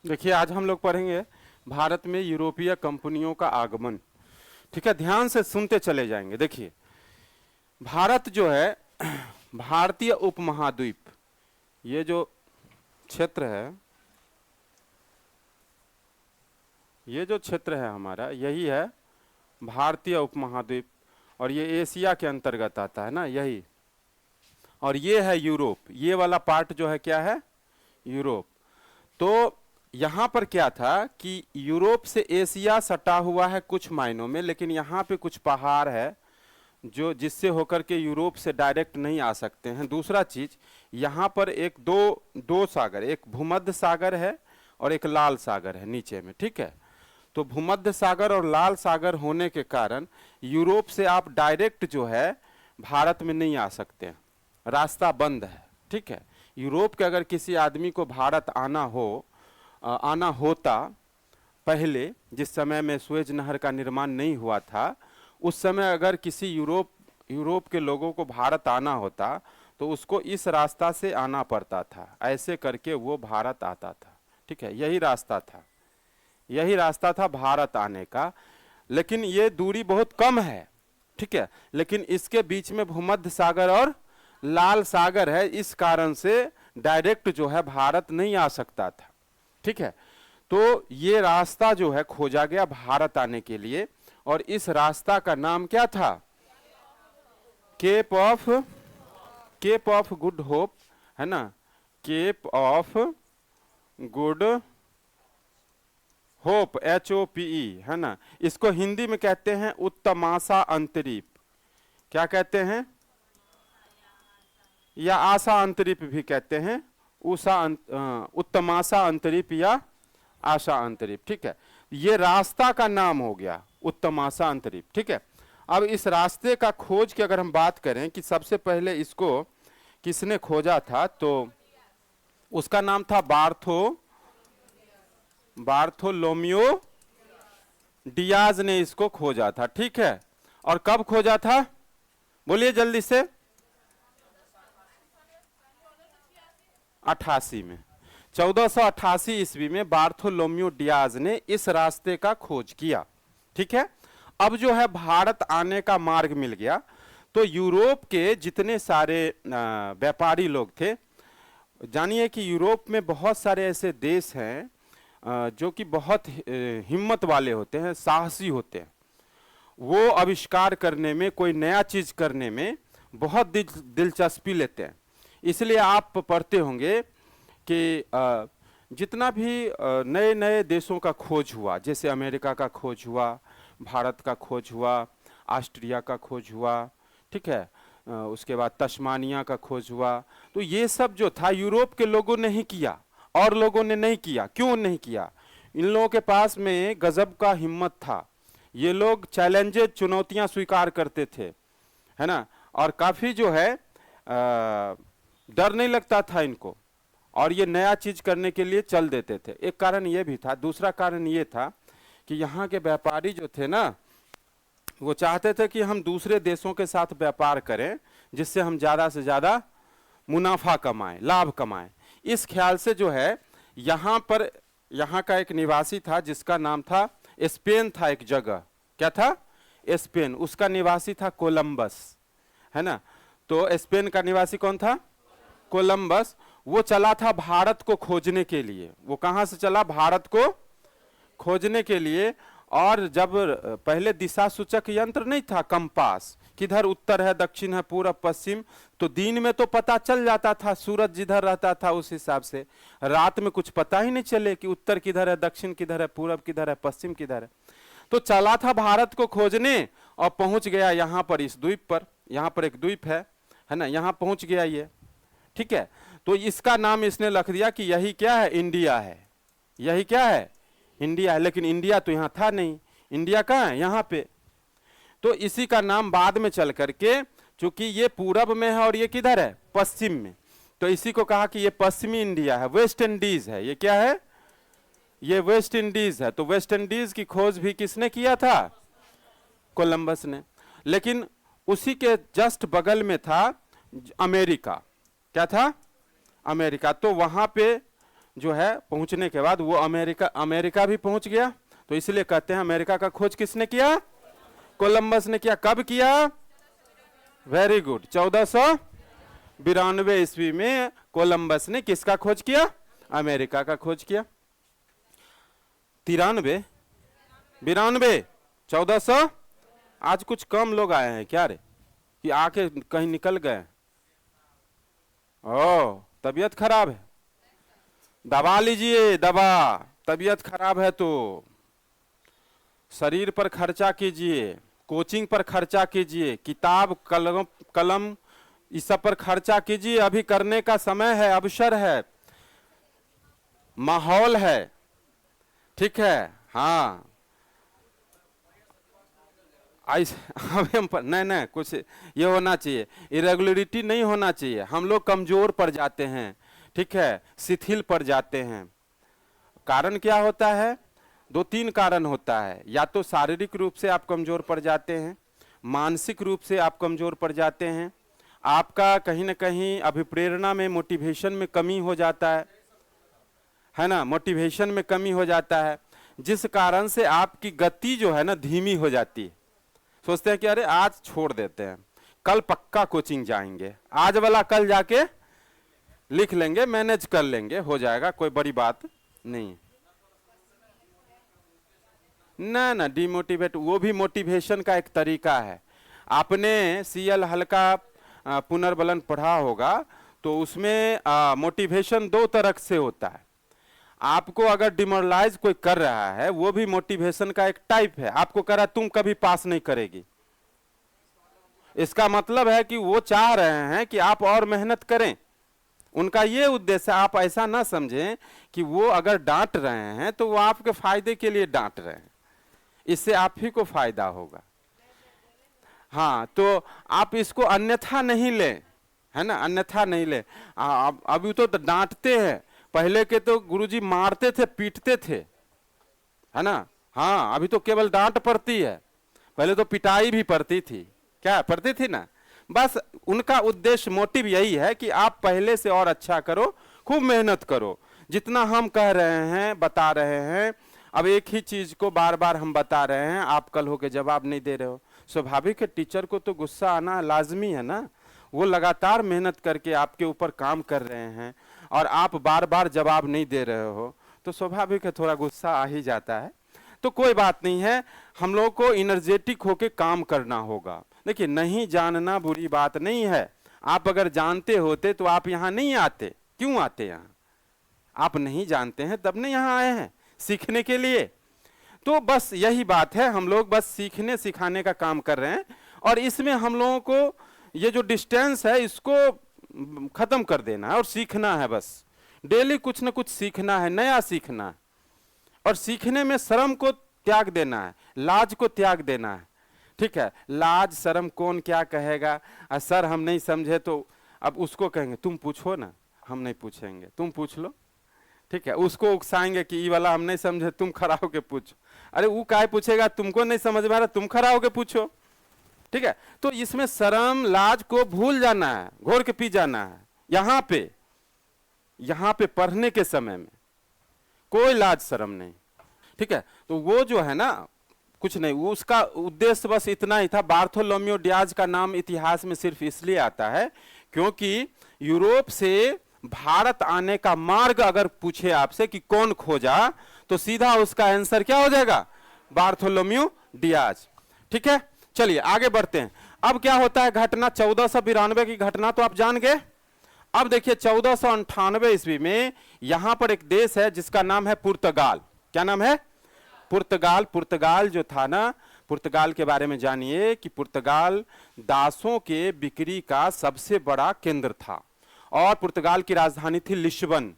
देखिए, आज हम लोग पढ़ेंगे भारत में यूरोपीय कंपनियों का आगमन। ठीक है, ध्यान से सुनते चले जाएंगे। देखिए, भारत जो है भारतीय उपमहाद्वीप, ये जो क्षेत्र है, ये जो क्षेत्र है हमारा, यही है भारतीय उपमहाद्वीप। और ये एशिया के अंतर्गत आता है ना, यही। और ये है यूरोप, ये वाला पार्ट जो है क्या है, यूरोप। तो यहाँ पर क्या था कि यूरोप से एशिया सटा हुआ है कुछ मायनों में, लेकिन यहाँ पे कुछ पहाड़ है जो जिससे होकर के यूरोप से डायरेक्ट नहीं आ सकते हैं। दूसरा चीज, यहाँ पर एक दो सागर, एक भूमध्य सागर है और एक लाल सागर है नीचे में। ठीक है, तो भूमध्य सागर और लाल सागर होने के कारण यूरोप से आप डायरेक्ट जो है भारत में नहीं आ सकते हैं, रास्ता बंद है। ठीक है, यूरोप के अगर किसी आदमी को भारत आना होता, पहले जिस समय में सुएज नहर का निर्माण नहीं हुआ था, उस समय अगर किसी यूरोप के लोगों को भारत आना होता तो उसको इस रास्ता से आना पड़ता था, ऐसे करके वो भारत आता था। ठीक है, यही रास्ता था भारत आने का। लेकिन ये दूरी बहुत कम है। ठीक है, लेकिन इसके बीच में भूमध्य सागर और लाल सागर है, इस कारण से डायरेक्ट जो है भारत नहीं आ सकता था। ठीक है, तो ये रास्ता जो है खोजा गया भारत आने के लिए, और इस रास्ता का नाम क्या था, केप ऑफ गुड होप, है ना, Cape of Good Hope, HOPE, है ना। इसको हिंदी में कहते हैं उत्तमाशा अंतरीप। क्या कहते हैं, या आशा अंतरीप भी कहते हैं, उत्तमाशा अंतरीप या आशा अंतरीप। ठीक है, ये रास्ता का नाम हो गया उत्तमाशा अंतरीप। ठीक है, अब इस रास्ते का खोज की अगर हम बात करें कि सबसे पहले इसको किसने खोजा था, तो उसका नाम था बार्थोलोमियो डियाज ने इसको खोजा था। ठीक है, और कब खोजा था, बोलिए जल्दी से, 88 में, 1488 ईस्वी में बार्थोलोमियो डियाज ने इस रास्ते का खोज किया। ठीक है, अब जो है भारत आने का मार्ग मिल गया। तो यूरोप के जितने सारे व्यापारी लोग थे, जानिए कि यूरोप में बहुत सारे ऐसे देश हैं जो कि बहुत हिम्मत वाले होते हैं, साहसी होते हैं। वो आविष्कार करने में, कोई नया चीज करने में बहुत दिलचस्पी लेते हैं। इसलिए आप पढ़ते होंगे कि जितना भी नए नए देशों का खोज हुआ, जैसे अमेरिका का खोज हुआ, भारत का खोज हुआ, ऑस्ट्रिया का खोज हुआ, ठीक है, उसके बाद तस्मानिया का खोज हुआ, तो ये सब जो था यूरोप के लोगों ने ही किया, और लोगों ने नहीं किया। क्यों नहीं किया, इन लोगों के पास में गजब का हिम्मत था। ये लोग चैलेंजेस, चुनौतियां स्वीकार करते थे, है ना, और काफी जो है डर नहीं लगता था इनको, और ये नया चीज करने के लिए चल देते थे। एक कारण ये भी था। दूसरा कारण ये था कि यहाँ के व्यापारी जो थे ना, वो चाहते थे कि हम दूसरे देशों के साथ व्यापार करें, जिससे हम ज्यादा से ज्यादा मुनाफा कमाएं, लाभ कमाएं। इस ख्याल से जो है यहाँ का एक निवासी था जिसका नाम था स्पेन था, एक जगह, क्या था, स्पेन, उसका निवासी था कोलंबस, है ना। तो स्पेन का निवासी कौन था, कोलंबस। वो चला था भारत को खोजने के लिए। वो कहां से चला, भारत को खोजने के लिए। और जब पहले दिशा सूचक यंत्र नहीं था, कंपास, किधर उत्तर है, दक्षिण है, पूर्व पश्चिम, तो दिन में तो पता चल जाता था, सूरज जिधर रहता था उस हिसाब से। रात में कुछ पता ही नहीं चले कि उत्तर किधर है, दक्षिण किधर है, पूर्व किधर है, पश्चिम किधर है। तो चला था भारत को खोजने, और पहुंच गया यहाँ पर, इस द्वीप पर। यहाँ पर एक द्वीप है ना, यहाँ पहुंच गया ये। ठीक है, तो इसका नाम इसने रख दिया कि यही क्या है, इंडिया है। यही क्या है, इंडिया है। लेकिन इंडिया तो यहाँ था नहीं, इंडिया कहाँ है, यहाँ पे। तो इसी का नाम बाद में चल करके, चूंकि ये पूरब में है और ये किधर है, पश्चिम में, तो इसी को कहा कि ये पश्चिमी इंडिया है, वेस्ट इंडीज है। ये क्या है, ये वेस्ट इंडीज है। तो वेस्ट इंडीज की खोज भी किसने किया था, कोलंबस ने। लेकिन उसी के जस्ट बगल में था अमेरिका। क्या था, अमेरिका। तो वहां पे जो है पहुंचने के बाद वो अमेरिका भी पहुंच गया। तो इसलिए कहते हैं अमेरिका का खोज किसने किया? कोलंबस ने किया। कब किया? वेरी गुड, 1492 ईस्वी में कोलंबस ने किसका खोज किया? अमेरिका का खोज किया। 93 92 1400। आज कुछ कम लोग आए हैं क्या रे, कि आके कहीं निकल गए? ओ, तबीयत खराब है, दबा लीजिए, दबा। तबीयत खराब है तो शरीर पर खर्चा कीजिए, कोचिंग पर खर्चा कीजिए, किताब कलम इस सब पर खर्चा कीजिए। अभी करने का समय है, अवसर है, माहौल है, ठीक है। हाँ, हम नहीं कुछ ये होना चाहिए, इरेगुलरिटी नहीं होना चाहिए। हम लोग कमजोर पड़ जाते हैं, ठीक है, शिथिल पड़ जाते हैं। कारण क्या होता है? 2-3 कारण होता है। या तो शारीरिक रूप से आप कमजोर पड़ जाते हैं, मानसिक रूप से आप कमजोर पड़ जाते हैं, आपका कहीं ना कहीं अभिप्रेरणा में, मोटिवेशन में कमी हो जाता है ना, मोटिवेशन में कमी हो जाता है, जिस कारण से आपकी गति जो है ना धीमी हो जाती है। सोचते हैं कि अरे आज छोड़ देते हैं, कल पक्का कोचिंग जाएंगे, आज वाला कल जाके लिख लेंगे, मैनेज कर लेंगे, हो जाएगा, कोई बड़ी बात नहीं। ना डिमोटिवेट, वो भी मोटिवेशन का एक तरीका है। आपने सीएल हल्का पुनर्बलन पढ़ा होगा, तो उसमें मोटिवेशन 2 तरह से होता है। आपको अगर डिमोरलाइज कोई कर रहा है, वो भी मोटिवेशन का एक टाइप है। आपको कह रहा है तुम कभी पास नहीं करेगी, इसका मतलब है कि वो चाह रहे हैं कि आप और मेहनत करें। उनका ये उद्देश्य, आप ऐसा ना समझें कि वो अगर डांट रहे हैं तो वो आपके फायदे के लिए डांट रहे हैं, इससे आप ही को फायदा होगा। हाँ, तो आप इसको अन्यथा नहीं लें, है ना, अन्यथा नहीं लें। अभी तो डांटते हैं, पहले के तो गुरुजी मारते थे, पीटते थे, है ना। हाँ, अभी तो केवल डांट पड़ती है, पहले तो पिटाई भी पड़ती थी, क्या पड़ती थी ना। बस उनका उद्देश्य, मोटिव यही है कि आप पहले से और अच्छा करो, खूब मेहनत करो। जितना हम कह रहे हैं, बता रहे हैं, अब एक ही चीज को बार बार हम बता रहे हैं, आप कल होके जवाब नहीं दे रहे हो। स्वाभाविक है, टीचर को तो गुस्सा आना लाजमी है ना। वो लगातार मेहनत करके आपके ऊपर काम कर रहे हैं और आप बार बार जवाब नहीं दे रहे हो, तो स्वाभाविक है थोड़ा गुस्सा आ ही जाता है। तो कोई बात नहीं है, हम लोग को एनर्जेटिक होके काम करना होगा। देखिए, नहीं जानना बुरी बात नहीं है। आप अगर जानते होते तो आप यहाँ नहीं आते। क्यों आते यहाँ? आप नहीं जानते हैं तब नहीं यहाँ आए हैं, सीखने के लिए। तो बस यही बात है, हम लोग बस सीखने सिखाने का काम कर रहे हैं, और इसमें हम लोगों को ये जो डिस्टेंस है इसको खत्म कर देना है और सीखना है। बस डेली कुछ ना कुछ सीखना है, नया सीखना है, और सीखने में शर्म को त्याग देना है, लाज को त्याग देना है, ठीक है। लाज शर्म कौन क्या कहेगा, सर हम नहीं समझे तो अब उसको कहेंगे तुम पूछो ना, हम नहीं पूछेंगे, तुम पूछ लो, ठीक है। उसको उकसाएंगे कि ये वाला हम नहीं समझे, तुम खड़ा होके पूछो। अरे वो काहे पूछेगा, तुमको नहीं समझ में आ रहा, तुम खड़ा होके पूछो, ठीक है। तो इसमें शर्म लाज को भूल जाना है, घोर के पी जाना है। यहाँ पे पढ़ने के समय में कोई लाज शर्म नहीं, ठीक है। तो वो जो है ना, कुछ नहीं, उसका उद्देश्य बस इतना ही था। बार्थोलोम्यू डियाज का नाम इतिहास में सिर्फ इसलिए आता है क्योंकि यूरोप से भारत आने का मार्ग अगर पूछे आपसे कि कौन खोजा, तो सीधा उसका आंसर क्या हो जाएगा? बार्थोलोम्यू डियाज, ठीक है। चलिए आगे बढ़ते हैं। अब क्या होता है घटना, 1492 की घटना तो आप जान गए। अब देखिए 1498 ईस्वी में यहां पर एक देश है जिसका नाम है पुर्तगाल। क्या नाम है? पुर्तगाल। पुर्तगाल जो था ना, पुर्तगाल के बारे में जानिए कि पुर्तगाल दासों के बिक्री का सबसे बड़ा केंद्र था, और पुर्तगाल की राजधानी थी लिस्बन।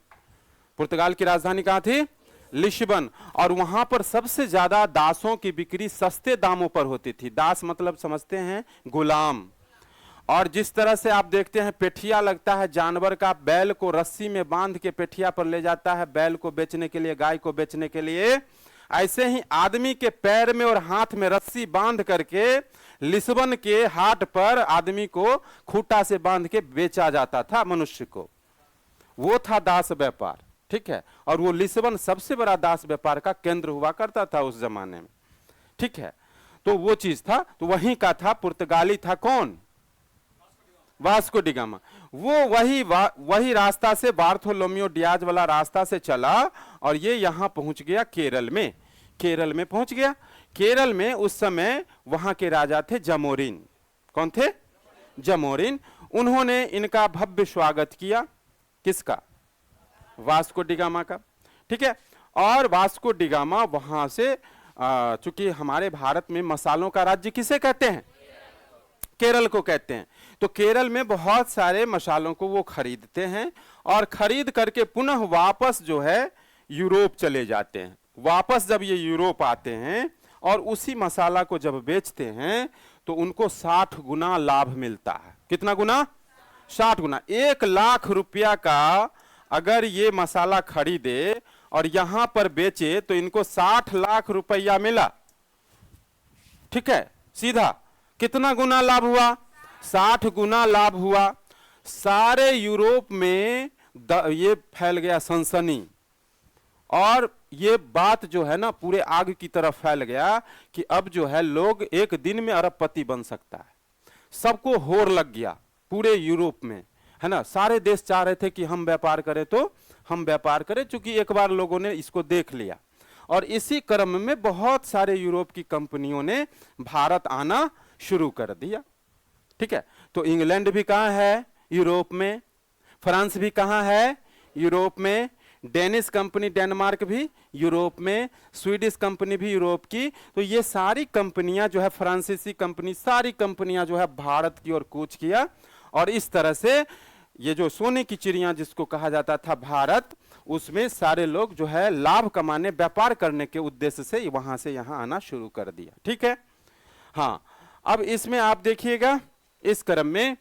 पुर्तगाल की राजधानी कहां थी? लिस्बन। और वहां पर सबसे ज्यादा दासों की बिक्री सस्ते दामों पर होती थी। दास मतलब समझते हैं गुलाम। और जिस तरह से आप देखते हैं पेठिया लगता है जानवर का, बैल को रस्सी में बांध के पेठिया पर ले जाता है बैल को बेचने के लिए, गाय को बेचने के लिए, ऐसे ही आदमी के पैर में और हाथ में रस्सी बांध करके लिस्बन के हाट पर आदमी को खूंटा से बांध के बेचा जाता था मनुष्य को। वो था दास व्यापार, ठीक है, और वो लिस्बन सबसे बड़ा दास व्यापार का केंद्र हुआ करता था उस जमाने में, ठीक है। तो वो चीज था, तो वहीं का था, पुर्तगाली था कौन, वास्को डी गामा। वो वही रास्ता से बार्थोलोम्यो डियाज वाला रास्ता से चला और ये यहां पहुंच गया केरल में, केरल में पहुंच गया। केरल में उस समय वहां के राजा थे जमोरिन। कौन थे, जमोरिन। उन्होंने इनका भव्य स्वागत किया, किसका, वास्को डी गामा का, ठीक है। और वास्को डी गामा वहां से चूंकि हमारे भारत में मसालों का राज्य किसे कहते हैं, केरल को कहते हैं, तो केरल में बहुत सारे मसालों को वो खरीदते हैं और खरीद करके पुनः वापस जो है यूरोप चले जाते हैं। वापस जब ये यूरोप आते हैं और उसी मसाला को जब बेचते हैं तो उनको 60 गुना लाभ मिलता है। कितना गुना, 60 गुना। 1 लाख रुपया का अगर ये मसाला खरीदे और यहां पर बेचे तो इनको 60 लाख रुपया मिला, ठीक है, सीधा। कितना गुना लाभ हुआ, 60 गुना लाभ हुआ। सारे यूरोप में ये फैल गया सनसनी, और ये बात जो है ना पूरे आग की तरफ फैल गया कि अब जो है लोग एक दिन में अरबपति बन सकता है। सबको होड़ लग गया पूरे यूरोप में, है ना। सारे देश चाह रहे थे कि हम व्यापार करें तो हम व्यापार करें, क्योंकि एक बार लोगों ने इसको देख लिया। और इसी क्रम में बहुत सारे यूरोप की कंपनियों ने भारत आना शुरू कर दिया, ठीक है। तो इंग्लैंड भी कहाँ है, यूरोप में। फ्रांस भी कहाँ है, यूरोप में। डेनिश कंपनी डेनमार्क भी यूरोप में, स्वीडिश कंपनी भी यूरोप की। तो ये सारी कंपनियां जो है, फ्रांसीसी कंपनी, सारी कंपनियां जो है भारत की ओर कूच किया। और इस तरह से ये जो सोने की चिड़िया जिसको कहा जाता था भारत, उसमें सारे लोग जो है लाभ कमाने, व्यापार करने के उद्देश्य से वहां से यहां आना शुरू कर दिया, ठीक है। हाँ, अब इसमें आप देखिएगा इस क्रम में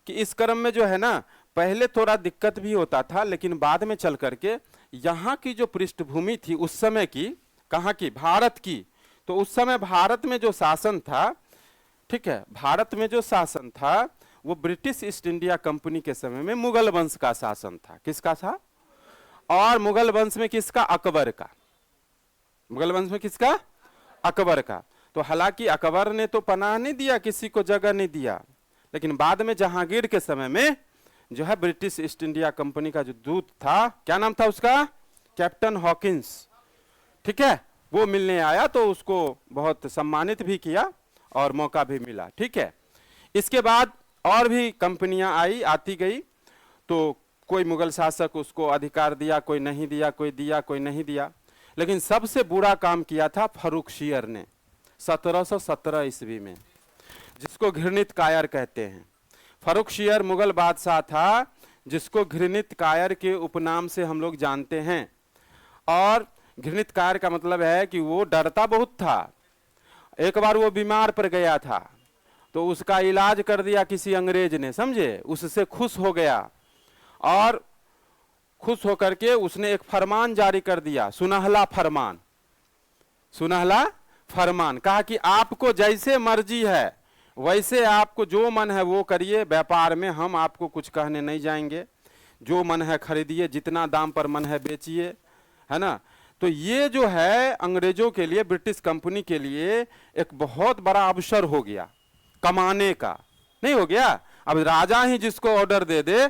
कि इस क्रम में जो है ना पहले थोड़ा दिक्कत भी होता था, लेकिन बाद में चल करके यहाँ की जो पृष्ठभूमि थी उस समय की, कहाँ की, भारत की। तो उस समय भारत में जो शासन था, ठीक है, भारत में जो शासन था वो ब्रिटिश ईस्ट इंडिया कंपनी के समय में मुगल वंश का शासन था। किसका था, और मुगल वंश में किसका, अकबर का। मुगल वंश में किसका, अकबर का। तो हालांकि अकबर ने तो पनाह नहीं दिया, किसी को जगह नहीं दिया, लेकिन बाद में जहांगीर के समय में जो है ब्रिटिश ईस्ट इंडिया कंपनी का जो दूत था, क्या नाम था उसका, कैप्टन हॉकिंस, ठीक है, वो मिलने आया तो उसको बहुत सम्मानित भी किया और मौका भी मिला, ठीक है। इसके बाद और भी कंपनियां आती गई, तो कोई मुगल शासक उसको अधिकार दिया, कोई नहीं दिया, कोई दिया, कोई नहीं दिया। लेकिन सबसे बुरा काम किया था फर्रुखशियर ने 1717 ईस्वी में, जिसको घृणित कायर कहते हैं। फर्रुखशियर मुगल बादशाह था जिसको घृणित कायर के उपनाम से हम लोग जानते हैं। और घृणित कायर का मतलब है कि वो डरता बहुत था। एक बार वो बीमार पड़ गया था तो उसका इलाज कर दिया किसी अंग्रेज ने, समझे, उससे खुश हो गया और खुश होकर के उसने एक फरमान जारी कर दिया, सुनहला फरमान। सुनहला फरमान कहा कि आपको जैसे मर्जी है वैसे आपको जो मन है वो करिए, व्यापार में हम आपको कुछ कहने नहीं जाएंगे, जो मन है खरीदिए, जितना दाम पर मन है बेचिए, है ना। तो ये जो है अंग्रेजों के लिए, ब्रिटिश कंपनी के लिए एक बहुत बड़ा अवसर हो गया कमाने का। नहीं हो गया, अब राजा ही जिसको ऑर्डर दे दे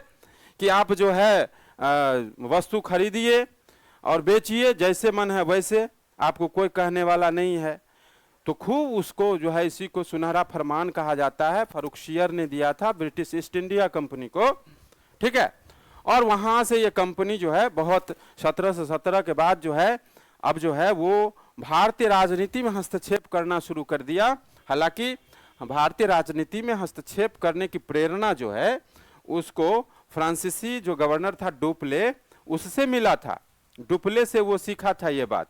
कि आप जो है वस्तु खरीदिए और बेचिए, जैसे मन है वैसे, आपको कोई कहने वाला नहीं है। तो खूब उसको जो है, इसी को सुनहरा फरमान कहा जाता है, फर्रुखशियर ने दिया था ब्रिटिश ईस्ट इंडिया कंपनी को, ठीक है। और वहां से ये कंपनी जो है बहुत 1717 के बाद जो है अब जो है वो भारतीय राजनीति में हस्तक्षेप करना शुरू कर दिया। हालांकि भारतीय राजनीति में हस्तक्षेप करने की प्रेरणा जो है उसको फ्रांसीसी जो गवर्नर था डुप्ले, उससे मिला था। डुप्ले से वो सीखा था ये बात,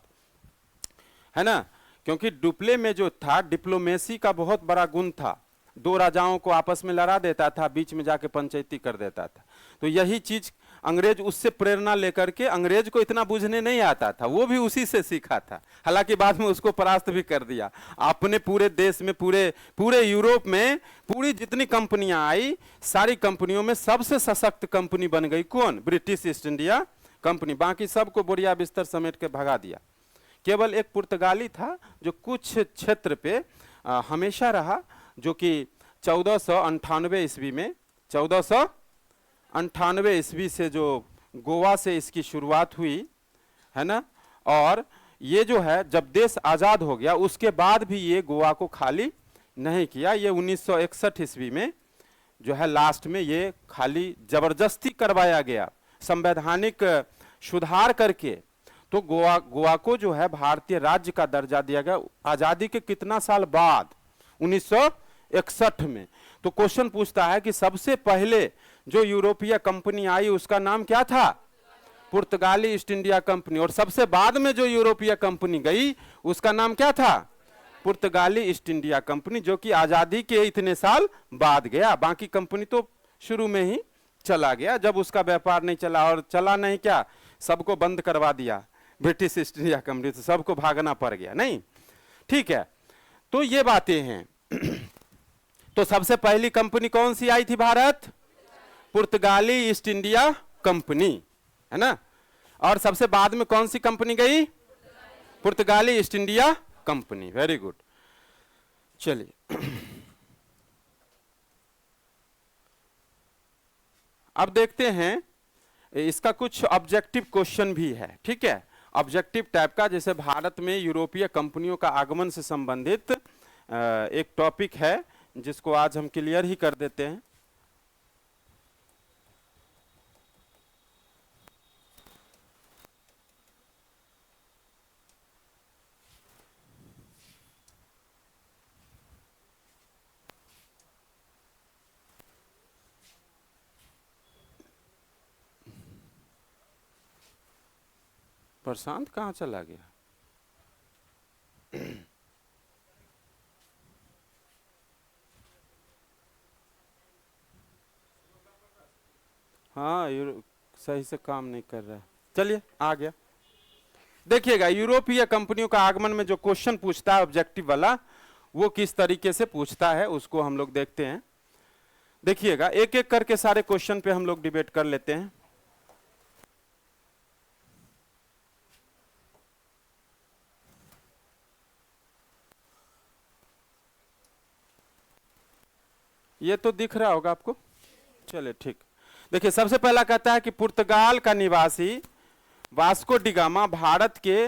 है ना, क्योंकि डुप्ले में जो था डिप्लोमेसी का बहुत बड़ा गुण था। दो राजाओं को आपस में लड़ा देता था, बीच में जाके पंचायती कर देता था। तो यही चीज अंग्रेज उससे प्रेरणा लेकर के, अंग्रेज को इतना बुझने नहीं आता था, वो भी उसी से सीखा था। हालांकि बाद में उसको परास्त भी कर दिया। अपने पूरे देश में, पूरे यूरोप में पूरी जितनी कंपनियां आई, सारी कंपनियों में सबसे सशक्त कंपनी बन गई कौन, ब्रिटिश ईस्ट इंडिया कंपनी, बाकी सबको बोरिया बिस्तर समेट के भगा दिया। केवल एक पुर्तगाली था जो कुछ क्षेत्र पे हमेशा रहा, जो कि 1498 ईस्वी में, 1498 ईस्वी से जो गोवा से इसकी शुरुआत हुई है ना, और ये जो है जब देश आज़ाद हो गया उसके बाद भी ये गोवा को खाली नहीं किया। ये 1961 ईस्वी में जो है लास्ट में ये खाली जबरदस्ती करवाया गया, संवैधानिक सुधार करके। तो गोवा को जो है भारतीय राज्य का दर्जा दिया गया आज़ादी के कितना साल बाद, 1961 में। तो क्वेश्चन पूछता है कि सबसे पहले जो यूरोपीय कंपनी आई उसका नाम क्या था? पुर्तगाली ईस्ट इंडिया कंपनी। और सबसे बाद में जो यूरोपीय कंपनी गई उसका नाम क्या था? पुर्तगाली ईस्ट इंडिया कंपनी, जो कि आजादी के इतने साल बाद गया। बाकी कंपनी तो शुरू में ही चला गया, जब उसका व्यापार नहीं चला, और चला नहीं क्या, सबको बंद करवा दिया ब्रिटिश ईस्ट इंडिया कंपनी, तो सबको भागना पड़ गया। नहीं, ठीक है, तो ये बातें हैं। तो सबसे पहली कंपनी कौन सी आई थी भारत? पुर्तगाली ईस्ट इंडिया कंपनी, है ना। और सबसे बाद में कौन सी कंपनी गई? पुर्तगाली east India company. Very good. चलिए अब देखते हैं, इसका कुछ ऑब्जेक्टिव क्वेश्चन भी है, ठीक है, ऑब्जेक्टिव टाइप का। जैसे भारत में यूरोपीय कंपनियों का आगमन से संबंधित एक टॉपिक है जिसको आज हम क्लियर ही कर देते हैं। प्रशांत कहाँ चला गया? हाँ, सही से काम नहीं कर रहा है। चलिए आ गया। देखिएगा, यूरोपीय कंपनियों का आगमन में जो क्वेश्चन पूछता है ऑब्जेक्टिव वाला, वो किस तरीके से पूछता है उसको हम लोग देखते हैं। देखिएगा, एक एक करके सारे क्वेश्चन पे हम लोग डिबेट कर लेते हैं। ये तो दिख रहा होगा आपको। चलिए ठीक। देखिए, सबसे पहला कहता है कि पुर्तगाल का निवासी वास्को डिगामा भारत के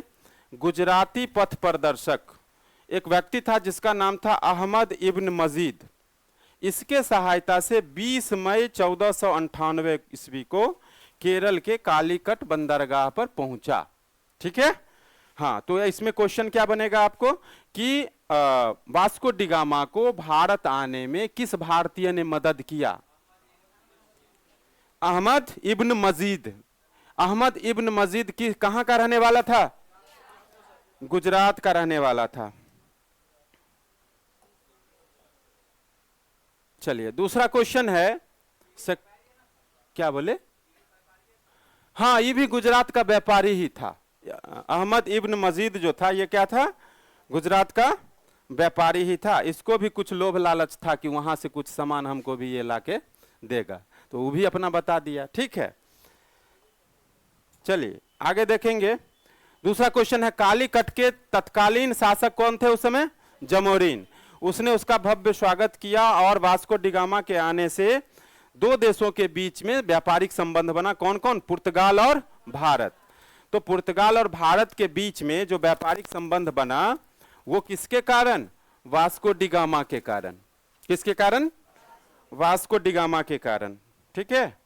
गुजराती पथ प्रदर्शक एक व्यक्ति था जिसका नाम था अहमद इब्न मजीद। इसके सहायता से 20 मई 1498 ईस्वी को केरल के कालीकट बंदरगाह पर पहुंचा। ठीक है, हाँ, तो इसमें क्वेश्चन क्या बनेगा आपको कि वास्को डिगामा को भारत आने में किस भारतीय ने मदद किया? अहमद इब्न मजीद। अहमद इब्न मजीद की कहां का रहने वाला था? गुजरात का रहने वाला था। चलिए, दूसरा क्वेश्चन है क्या बोले? हाँ, ये भी गुजरात का व्यापारी ही था। अहमद इब्न मजीद जो था, ये क्या था? गुजरात का व्यापारी ही था। इसको भी कुछ लोभ लालच था कि वहां से कुछ सामान हमको भी ये लाके देगा, तो वो भी अपना बता दिया। ठीक है, चलिए आगे देखेंगे। दूसरा क्वेश्चन है, कालीकट के तत्कालीन शासक कौन थे उस समय? जमोरिन। उसने उसका भव्य स्वागत किया और वास्को डिगामा के आने से दो देशों के बीच में व्यापारिक संबंध बना। कौन कौन? पुर्तगाल और भारत। तो पुर्तगाल और भारत के बीच में जो व्यापारिक संबंध बना वो किसके कारण? वास्को डिगामा के कारण। किसके कारण? वास्को डिगामा के कारण। ठीक है,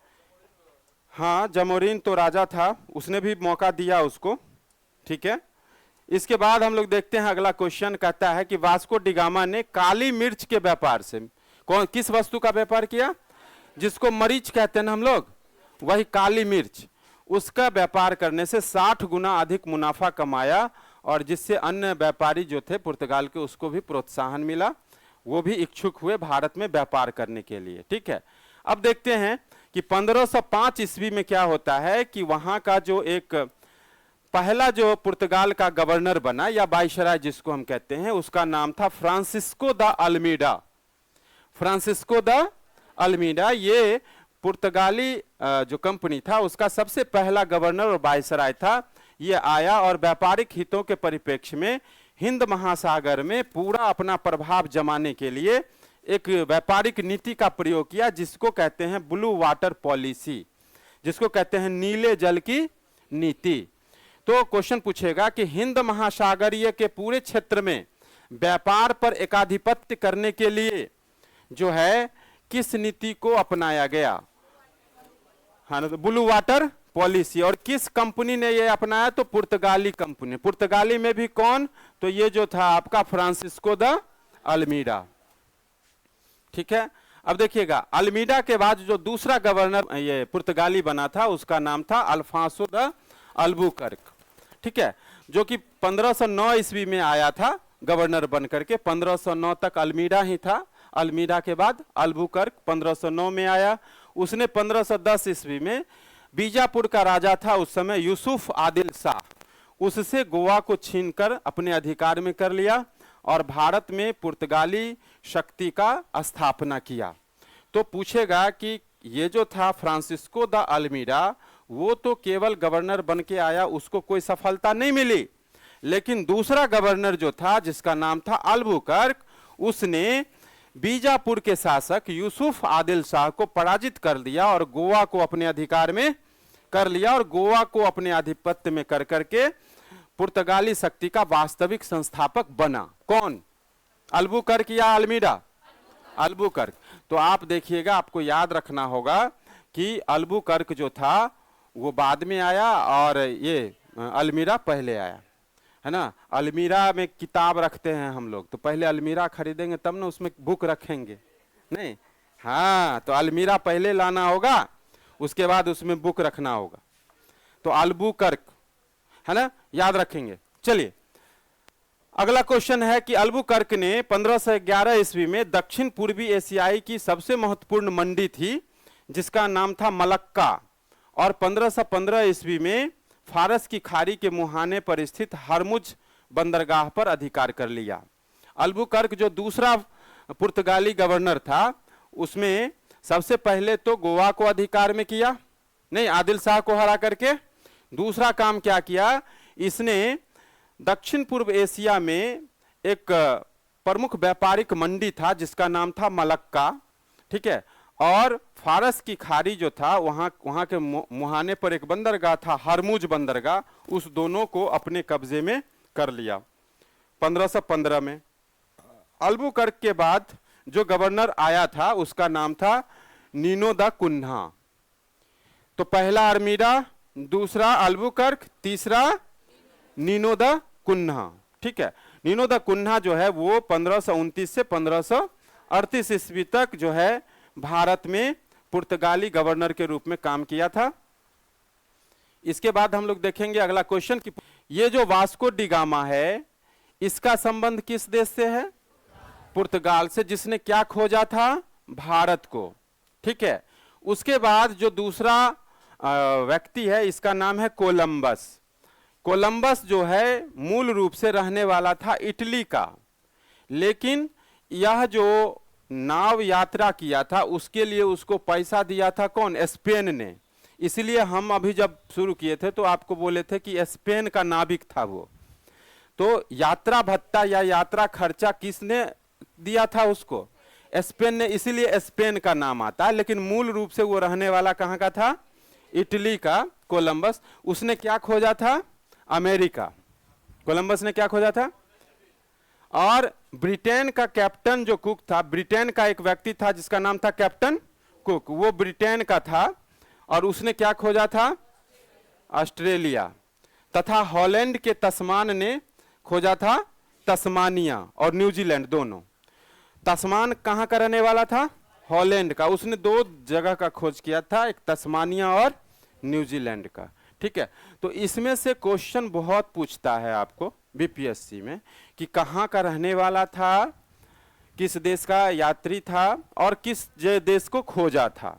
हाँ, जमोरिन तो राजा था, उसने भी मौका दिया उसको। ठीक है, इसके बाद हम लोग देखते हैं अगला क्वेश्चन कहता है कि वास्को डिगामा ने काली मिर्च के व्यापार से किस वस्तु का व्यापार किया? जिसको मरीच कहते हैं हम लोग, वही काली मिर्च, उसका व्यापार करने से 60 गुना अधिक मुनाफा कमाया, और जिससे अन्य व्यापारी जो थे पुर्तगाल के उसको भी प्रोत्साहन मिला, वो भी इच्छुक हुए भारत में व्यापार करने के लिए। ठीक है, अब देखते हैं कि 1505 ईस्वी में क्या होता है कि वहां का जो एक पहला जो पुर्तगाल का गवर्नर बना या वाइसराय जिसको हम कहते हैं, उसका नाम था Francisco de Almeida. Francisco de Almeida ये पुर्तगाली जो कंपनी था उसका सबसे पहला गवर्नर और वायसराय था। ये आया और व्यापारिक हितों के परिप्रेक्ष्य में हिंद महासागर में पूरा अपना प्रभाव जमाने के लिए एक व्यापारिक नीति का प्रयोग किया, जिसको कहते हैं ब्लू वाटर पॉलिसी, जिसको कहते हैं नीले जल की नीति। तो क्वेश्चन पूछेगा कि हिंद महासागरीय के पूरे क्षेत्र में व्यापार पर एकाधिपत्य करने के लिए जो है किस नीति को अपनाया गया? हाँ ना, तो ब्लू वाटर पॉलिसी। और किस कंपनी ने ये अपनाया? तो पुर्तगाली कंपनी। पुर्तगाली में भी कौन? तो ये जो था आपका फ्रांसिस्को द अल्मीडा। ठीक है, अब देखिएगा अल्मीडा के बाद जो दूसरा गवर्नर ये पुर्तगाली बना था उसका नाम था अल्फांसो द अल्बुकर्क। ठीक है, जो कि 1509 ईस्वी में आया था गवर्नर बन करके। 1509 तक अल्मीडा ही था, अल्मीडा के बाद अल्बुकर्क 1509 में आया। उसने 1510 ईस्वी में बीजापुर का राजा था उस समय यूसुफ आदिल शाह, उससे गोवा को छीनकर अपने अधिकार में कर लिया और भारत में पुर्तगाली शक्ति का स्थापना किया। तो पूछेगा कि ये जो था फ्रांसिस्को द अल्मीडा, वो तो केवल गवर्नर बन के आया, उसको कोई सफलता नहीं मिली, लेकिन दूसरा गवर्नर जो था जिसका नाम था अल्बुकर्क, उसने बीजापुर के शासक यूसुफ आदिल शाह को पराजित कर दिया और गोवा को अपने अधिकार में कर लिया और गोवा को अपने आधिपत्य में कर करके पुर्तगाली शक्ति का वास्तविक संस्थापक बना। कौन? अल्बुकर्क या अल्मीडा? अल्बुकर्क। तो आप देखिएगा, आपको याद रखना होगा कि अल्बुकर्क जो था वो बाद में आया और ये अल्मीडा पहले आया, है ना। अल्मीरा में किताब रखते हैं हम लोग, तो पहले अल्मीरा खरीदेंगे तब ना उसमें बुक रखेंगे, नहीं? हाँ, तो अल्मीरा पहले लाना होगा, उसके बाद उसमें बुक रखना होगा। तो अल्बुकर्क, है ना, याद रखेंगे। चलिए अगला क्वेश्चन है कि अल्बुकर्क ने 1511 ईस्वी में दक्षिण पूर्वी एशियाई की सबसे महत्वपूर्ण मंडी थी जिसका नाम था मलक्का, और 1515 ईस्वी में फारस की खाड़ी के मुहाने पर स्थित हरमुज बंदरगाह पर अधिकार कर लिया। अल्बुकर्क जो दूसरा पुर्तगाली गवर्नर था उसमें सबसे पहले तो गोवा को अधिकार में किया, नहीं, आदिल शाह को हरा करके। दूसरा काम क्या किया, इसने दक्षिण पूर्व एशिया में एक प्रमुख व्यापारिक मंडी था जिसका नाम था मलक्का, ठीक है, और फारस की खाड़ी जो था वहां के मुहाने पर एक बंदरगाह था हरमुज बंदरगाह, उस दोनों को अपने कब्जे में कर लिया 1515 में। अल्बुकर्क के बाद जो गवर्नर आया था उसका नाम था नीनो द कुन्हा। तो पहला अल्मीडा, दूसरा अल्बुकर्क, तीसरा नीनो द कुन्हा। ठीक है, नीनो द कुन्हा जो है वो 1529 से 1538 ईस्वी तक जो है भारत में पुर्तगाली गवर्नर के रूप में काम किया था। इसके बाद हम लोग देखेंगे अगला क्वेश्चन कि ये जो वास्को डी गामा है इसका संबंध किस देश से है? पुर्तगाल से, जिसने क्या खोजा था? भारत को। ठीक है, उसके बाद जो दूसरा व्यक्ति है इसका नाम है कोलंबस। कोलंबस जो है मूल रूप से रहने वाला था इटली का, लेकिन यह जो नाव यात्रा किया था उसके लिए उसको पैसा दिया था कौन? स्पेन ने। इसलिए हम अभी जब शुरू किए थे तो आपको बोले थे कि स्पेन का नाविक था वो। तो यात्रा भत्ता या यात्रा खर्चा किसने दिया था उसको? स्पेन ने, इसीलिए स्पेन का नाम आता है, लेकिन मूल रूप से वो रहने वाला कहाँ का था? इटली का कोलंबस। उसने क्या खोजा था? अमेरिका। कोलंबस ने क्या खोजा था? और ब्रिटेन का कैप्टन जो कुक था, ब्रिटेन का एक व्यक्ति था जिसका नाम था कैप्टन कुक, वो ब्रिटेन का था और उसने क्या खोजा था? ऑस्ट्रेलिया। तथा हॉलैंड के तस्मान ने खोजा था तस्मानिया और न्यूजीलैंड दोनों। तस्मान कहाँ का रहने वाला था? हॉलैंड का। उसने दो जगह का खोज किया था, एक तस्मानिया और न्यूजीलैंड का। ठीक है, तो इसमें से क्वेश्चन बहुत पूछता है आपको बीपीएससी में कि कहाँ का रहने वाला था, किस देश का यात्री था और किस देश को खोजा था।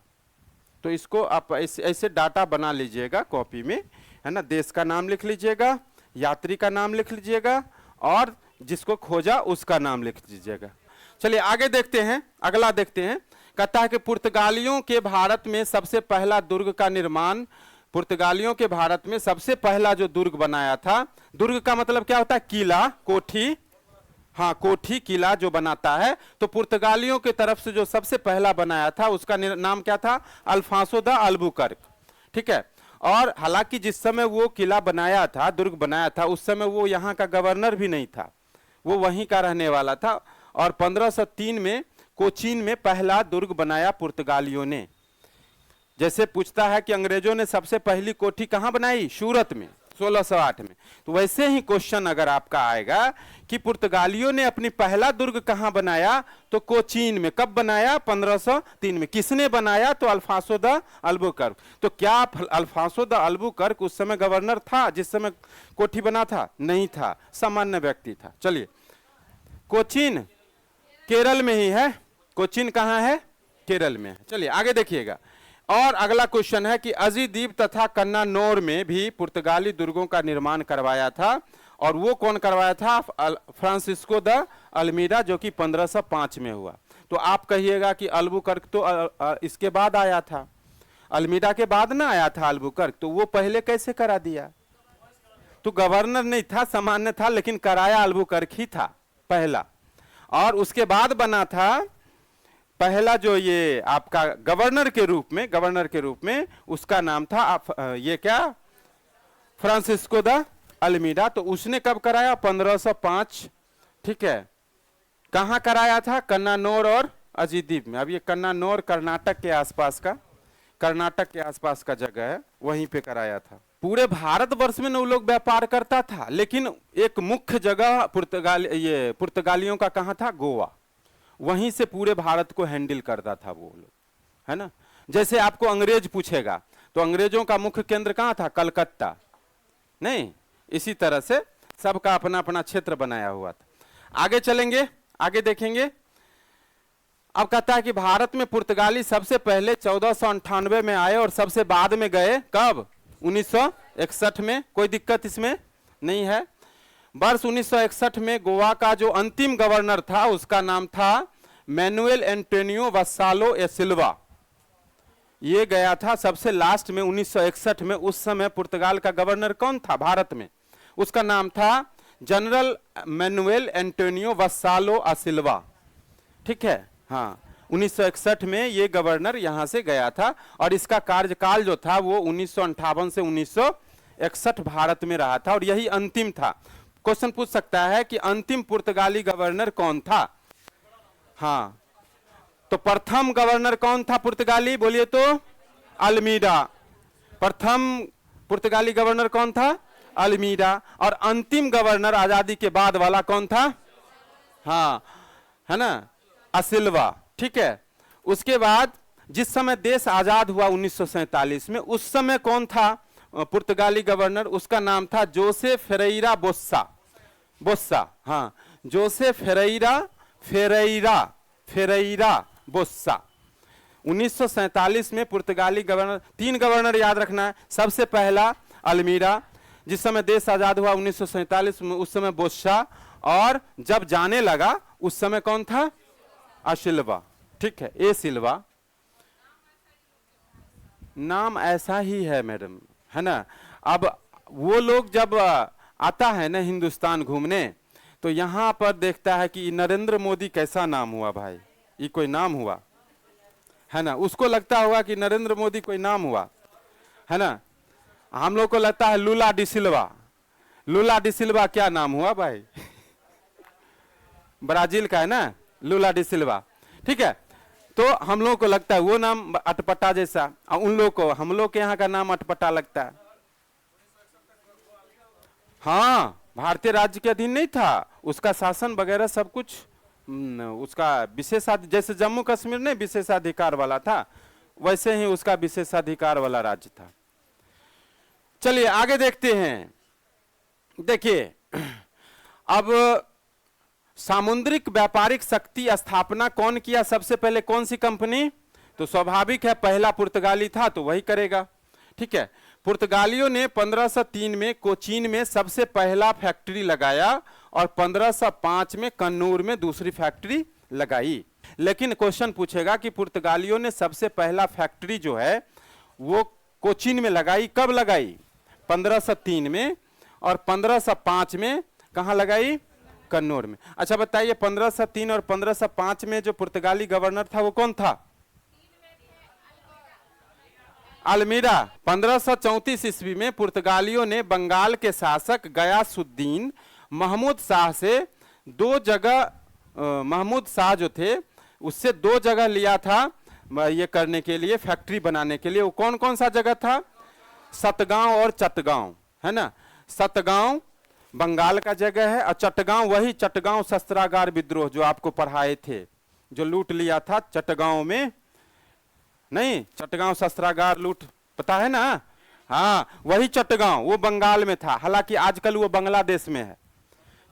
तो इसको आप ऐसे डाटा बना लीजिएगा कॉपी में, है ना। देश का नाम लिख लीजिएगा, यात्री का नाम लिख लीजिएगा और जिसको खोजा उसका नाम लिख लीजिएगा। चलिए आगे देखते हैं, अगला देखते हैं कहता है कि पुर्तगालियों के भारत में सबसे पहला दुर्ग का निर्माण, पुर्तगालियों के भारत में सबसे पहला जो दुर्ग बनाया था, दुर्ग का मतलब क्या होता है? किला, कोठी, हाँ कोठी किला जो बनाता है, तो पुर्तगालियों की तरफ से जो सबसे पहला बनाया था उसका नाम क्या था? Alfonso de Albuquerque. ठीक है, और हालांकि जिस समय वो किला बनाया था, दुर्ग बनाया था, उस समय वो यहाँ का गवर्नर भी नहीं था, वो वहीं का रहने वाला था। और 1503 में कोचीन में पहला दुर्ग बनाया पुर्तगालियों ने। जैसे पूछता है कि अंग्रेजों ने सबसे पहली कोठी कहां बनाई? सूरत में 1608 में। तो वैसे ही क्वेश्चन अगर आपका आएगा कि पुर्तगालियों ने अपनी पहला दुर्ग कहां बनाया, तो कोचीन में। कब बनाया? 1503 में। किसने बनाया? तो अल्फांसो द अल्बुकर्क। तो क्या अल्फांसो द अल्बुकर्क उस समय गवर्नर था जिस समय कोठी बना था? नहीं था, सामान्य व्यक्ति था। चलिए, कोचीन केरल में ही है। कोचीन कहां है? केरल में है। चलिए आगे देखिएगा। और अगला क्वेश्चन है कि अजी द्वीप तथा कन्नानौर में भी पुर्तगाली दुर्गों का निर्माण करवाया था, और वो कौन करवाया था? फ्रांसिस्को द अल्मीडा, जो कि 1505 में हुआ। तो आप कहिएगा कि अल्बुकर्क तो इसके बाद आया था, अल्मीडा के बाद ना आया था अल्बुकर्क, तो वो पहले कैसे करा दिया? तो गवर्नर नहीं था, सामान्य था, लेकिन कराया अल्बुकर्क ही था पहला। और उसके बाद बना था पहला जो ये आपका गवर्नर के रूप में उसका नाम था ये क्या? Francisco de Almeida. तो उसने कब कराया? 1505। ठीक है, कहां कराया था? कन्नानौर और अजी द्वीप में। अब ये कन्नानौर कर्नाटक के आसपास का जगह है, वहीं पे कराया था। पूरे भारतवर्ष में वो लोग व्यापार करता था, लेकिन एक मुख्य जगह पुर्तगालियों का कहां था? गोवा। वहीं से पूरे भारत को हैंडल करता था वो लोग, है ना। जैसे आपको अंग्रेज पूछेगा तो अंग्रेजों का मुख्य केंद्र कहां था? कलकत्ता। नहीं, इसी तरह से सबका अपना अपना क्षेत्र बनाया हुआ था। आगे चलेंगे, आगे देखेंगे। अब कहता है कि भारत में पुर्तगाली सबसे पहले 1498 में आए और सबसे बाद में गए कब? 1961 में। कोई दिक्कत इसमें नहीं है। वर्ष 1961 में गोवा का जो अंतिम गवर्नर था उसका नाम था मैनुएल एंटोनियो वसालो ए सिल्वा। ये गया था सबसे लास्ट में 1961 में। उस समय पुर्तगाल का गवर्नर कौन था भारत में? उसका नाम था जनरल मैनुएल एंटोनियो वसालो आ सिल्वा। ठीक है, हाँ, 1961 में ये गवर्नर यहां से गया था, और इसका कार्यकाल जो था वो 1958 से 1961 भारत में रहा था, और यही अंतिम था। क्वेश्चन पूछ सकता है कि अंतिम पुर्तगाली गवर्नर कौन था? हाँ, तो प्रथम गवर्नर कौन था पुर्तगाली? बोलिए तो अल्मीडा। प्रथम पुर्तगाली गवर्नर कौन था? अल्मीडा। और अंतिम गवर्नर आजादी के बाद वाला कौन था? हाँ, है ना, असिल्वा। ठीक है, उसके बाद जिस समय देश आजाद हुआ 1947 में, उस समय कौन था पुर्तगाली गवर्नर? उसका नाम था जोसे फेरेइरा बोस्सा। हाँ, जोसे फेरेइरा बोस्सा। 1947 में पुर्तगाली गवर्नर, 3 गवर्नर याद रखना है। सबसे पहला अल्मीडा, जिस समय देश आजाद हुआ 1947 में, उस समय बोस्सा, और जब जाने लगा उस समय कौन था? असिल्वा। ठीक है, ए सिल्वा। नाम ऐसा ही है मैडम, है ना। अब वो लोग जब आता है ना हिंदुस्तान घूमने, तो यहां पर देखता है कि नरेंद्र मोदी कैसा नाम हुआ भाई, ये कोई नाम हुआ, है ना। उसको लगता होगा कि नरेंद्र मोदी कोई नाम हुआ, है ना। हम लोग को लगता है लूला डी सिल्वा। लूला डी सिल्वा क्या नाम हुआ भाई? ब्राजील का है ना, लूला डी सिल्वा। ठीक है, तो हम लोगों को लगता है वो नाम अटपटा जैसा, और उन लोग को, हम लोग के यहाँ का नाम अटपटा लगता है। हाँ, भारतीय राज्य के अधीन नहीं था, उसका शासन वगैरह सब कुछ उसका विशेषाधिकार, जैसे जम्मू कश्मीर ने विशेषाधिकार वाला था, वैसे ही उसका विशेषाधिकार वाला राज्य था। चलिए आगे देखते हैं। देखिए, अब सामुद्रिक व्यापारिक शक्ति स्थापना कौन किया? सबसे पहले कौन सी कंपनी? तो स्वाभाविक है पहला पुर्तगाली था तो वही करेगा। ठीक है, पुर्तगालियों ने 1503 में कोचीन में सबसे पहला फैक्ट्री लगाया और 1505 में कन्नूर में दूसरी फैक्ट्री लगाई। लेकिन क्वेश्चन पूछेगा कि पुर्तगालियों ने सबसे पहला फैक्ट्री जो है वो कोचीन में लगाई, कब लगाई? 1503 में, और 1505 में कहां लगाई? कन्नौर में। अच्छा बताइए 1503 और 1505 में जो पुर्तगाली गवर्नर था वो कौन था? अल्मीरा। 1534 ईस्वी में पुर्तगालियों ने बंगाल के शासक गयासुद्दीन महमूद शाह से दो जगह, महमूद शाह जो थे उससे दो जगह लिया था ये करने के लिए, फैक्ट्री बनाने के लिए। वो कौन कौन सा जगह था? सतगांव और चटगांव, है ना। सतगांव बंगाल का जगह है, और चटगांव वही चटगांव शस्त्रागार विद्रोह जो आपको पढ़ाए थे, जो लूट लिया था चटगांव में, नहीं चटगांव शस्त्रागार लूट, पता है ना? हाँ वही चटगांव, वो बंगाल में था, हालांकि आजकल वो बांग्लादेश में है।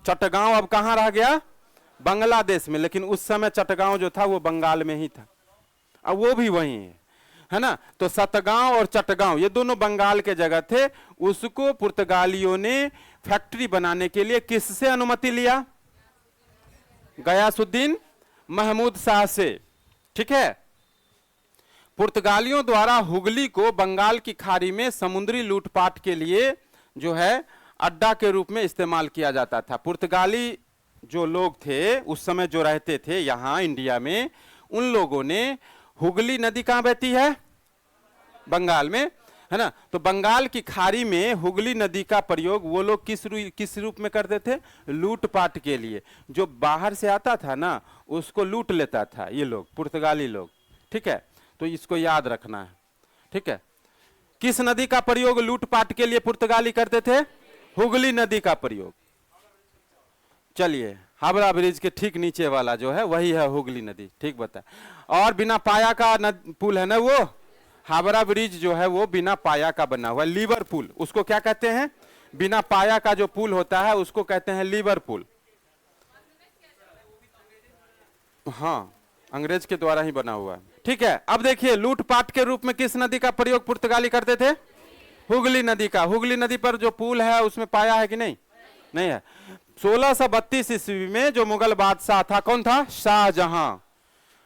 चटगांव अब कहां रह गया? बांग्लादेश में, लेकिन उस समय चटगांव जो था वो बंगाल में ही था, अब वो भी वही है ना। तो सतगांव और चटगांव ये दोनों बंगाल के जगह थे। उसको पुर्तगालियों ने फैक्ट्री बनाने के लिए किससे अनुमति लिया? गयासुद्दीन महमूद शाह से, ठीक है। पुर्तगालियों द्वारा हुगली को बंगाल की खाड़ी में समुद्री लूटपाट के लिए जो है अड्डा के रूप में इस्तेमाल किया जाता था। पुर्तगाली जो लोग थे उस समय जो रहते थे यहाँ इंडिया में, उन लोगों ने, हुगली नदी कहाँ बहती है? बंगाल में, है ना। तो बंगाल की खाड़ी में हुगली नदी का प्रयोग वो लोग किस रूप में करते थे? लूटपाट के लिए। जो बाहर से आता था ना उसको लूट लेता था ये लोग, पुर्तगाली लोग, ठीक है। तो इसको याद रखना है, ठीक है। किस नदी का प्रयोग लूटपाट के लिए पुर्तगाली करते थे? हुगली नदी का प्रयोग। चलिए हावड़ा ब्रिज के ठीक नीचे वाला जो है वही है हुगली नदी, ठीक बता। और बिना पाया का पुल है ना, वो हावड़ा ब्रिज जो है वो बिना पाया का बना हुआ है, लीवर पुल उसको क्या कहते हैं? बिना पाया का जो पुल होता है उसको कहते हैं लीवर पुल। हाँ अंग्रेज के द्वारा ही बना हुआ है, ठीक है। अब देखिए लूटपाट के रूप में किस नदी का प्रयोग पुर्तगाली करते थे? हुगली नदी का। हुगली नदी पर जो पुल है उसमें पाया है कि नहीं? नहीं है। 1632 ईस्वी में जो मुगल बादशाह था, कौन था? शाहजहां,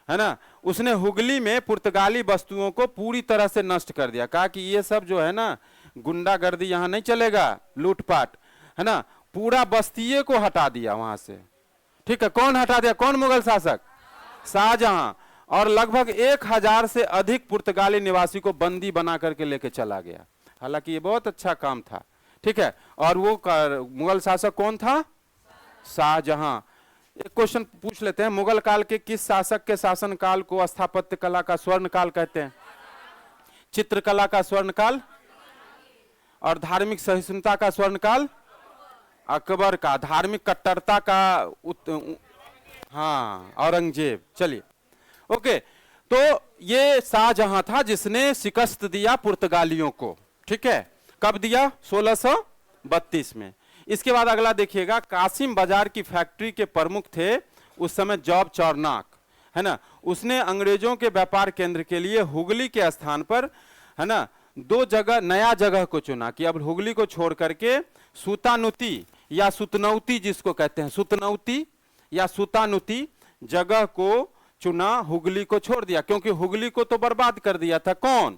है ना। उसने हुगली में पुर्तगाली वस्तुओं को पूरी तरह से नष्ट कर दिया। कहा कि ये सब जो है ना गुंडागर्दी यहाँ नहीं चलेगा, लूटपाट, है ना। पूरा बस्तिये को हटा दिया वहां से, ठीक है। कौन हटा दिया? कौन मुगल शासक? शाहजहां। और लगभग 1000 से अधिक पुर्तगाली निवासी को बंदी बना करके लेके चला गया। हालांकि ये बहुत अच्छा काम था, ठीक है। और वो मुगल शासक कौन था? शाहजहां। एक क्वेश्चन पूछ लेते हैं, मुगल काल के किस शासक के शासन काल को स्थापत्य कला का स्वर्ण काल कहते हैं? चित्रकला का स्वर्ण काल। और धार्मिक सहिष्णुता का स्वर्ण काल? अकबर का। धार्मिक कट्टरता का हाँ औरंगजेब। चलिए ओके, तो ये शाहजहां था जिसने शिकस्त दिया पुर्तगालियों को, ठीक है। कब दिया? 1632 में। इसके बाद अगला देखिएगा, कासिम बाजार की फैक्ट्री के प्रमुख थे उस समय जॉब चौरनाक, है ना। उसने अंग्रेजों के व्यापार केंद्र के लिए हुगली के स्थान पर, है ना, दो जगह, नया जगह को चुना कि अब हुगली को छोड़ करके सुतानुती या सुतनौती जिसको कहते हैं, सुतनौती या सुतानुती जगह को चुना, हुगली को छोड़ दिया, क्योंकि हुगली को तो बर्बाद कर दिया था कौन?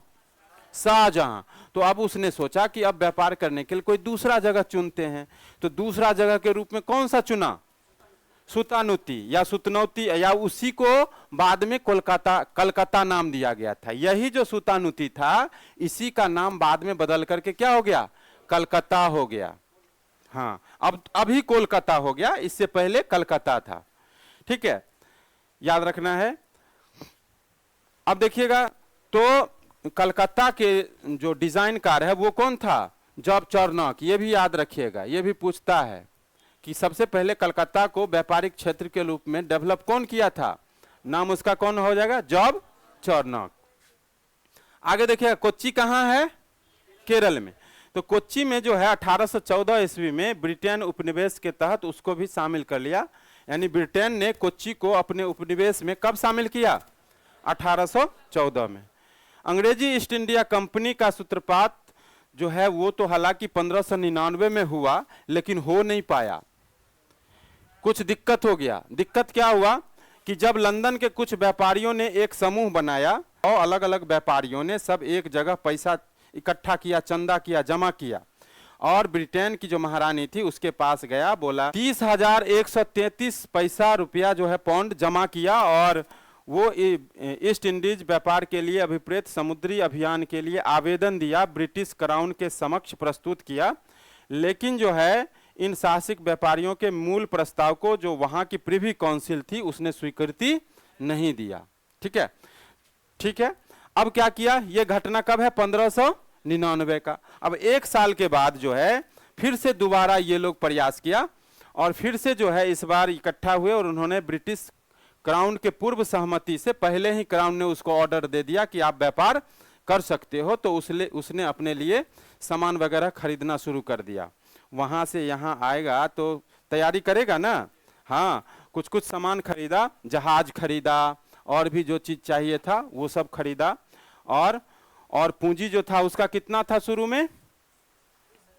शाहजहां। तो अब उसने सोचा कि अब व्यापार करने के लिए कोई दूसरा जगह चुनते हैं। तो दूसरा जगह के रूप में कौन सा चुना? सुतानुती या सुतनौती, या उसी को बाद में कलकत्ता नाम दिया गया था। यही जो सुतानुती था इसी का नाम बाद में बदल करके क्या हो गया? कलकत्ता हो गया। हाँ अब अभी कोलकाता हो गया, इससे पहले कलकत्ता था, ठीक है, याद रखना है। अब देखिएगा, तो कलकत्ता के जो डिजाइनकार है वो कौन था? जॉब चौरनाक। ये भी याद रखिएगा, ये भी पूछता है कि सबसे पहले कलकत्ता को व्यापारिक क्षेत्र के रूप में डेवलप कौन किया था? नाम उसका कौन हो जाएगा? जॉब चौरनाक। आगे देखिएगा, कोच्चि कहाँ है? केरल में। तो कोच्चि में जो है 1814 ईस्वी में ब्रिटेन उपनिवेश के तहत उसको भी शामिल कर लिया। यानी ब्रिटेन ने कोच्चि को अपने उपनिवेश में कब शामिल किया? 1814 में। अंग्रेजी ईस्ट इंडिया कंपनी का सूत्रपात जो है वो तो हालांकि 1599 में हुआ, लेकिन हो नहीं पाया, कुछ दिक्कत हो गया। दिक्कत क्या हुआ कि जब लंदन के कुछ व्यापारियों ने एक समूह बनाया और अलग अलग व्यापारियों ने सब एक जगह पैसा इकट्ठा किया, चंदा किया, जमा किया, और ब्रिटेन की जो महारानी थी उसके पास गया, बोला 30,133 पैसा रुपया जो है पाउंड जमा किया, और वो ईस्ट इंडीज व्यापार के लिए अभिप्रेत समुद्री अभियान के लिए आवेदन दिया, ब्रिटिश क्राउन के समक्ष प्रस्तुत किया। लेकिन जो है इन साहसिक व्यापारियों के मूल प्रस्ताव को जो वहां की प्रिवी काउंसिल थी उसने स्वीकृति नहीं दिया। ठीक है, ठीक है। अब क्या किया, यह घटना कब है, 1599 का। अब एक साल के बाद जो है फिर से दोबारा ये लोग प्रयास किया, और फिर से जो है इस बार इकट्ठा हुए, और उन्होंने ब्रिटिश क्राउन के पूर्व सहमति से पहले ही क्राउन ने उसको ऑर्डर दे दिया कि आप व्यापार कर सकते हो, तो उसने अपने लिए सामान वगैरह खरीदना शुरू कर दिया। वहां से यहाँ आएगा तो तैयारी करेगा ना, हाँ, कुछ कुछ सामान खरीदा, जहाज खरीदा, और भी जो चीज चाहिए था वो सब खरीदा, और पूंजी जो था उसका कितना था शुरू में,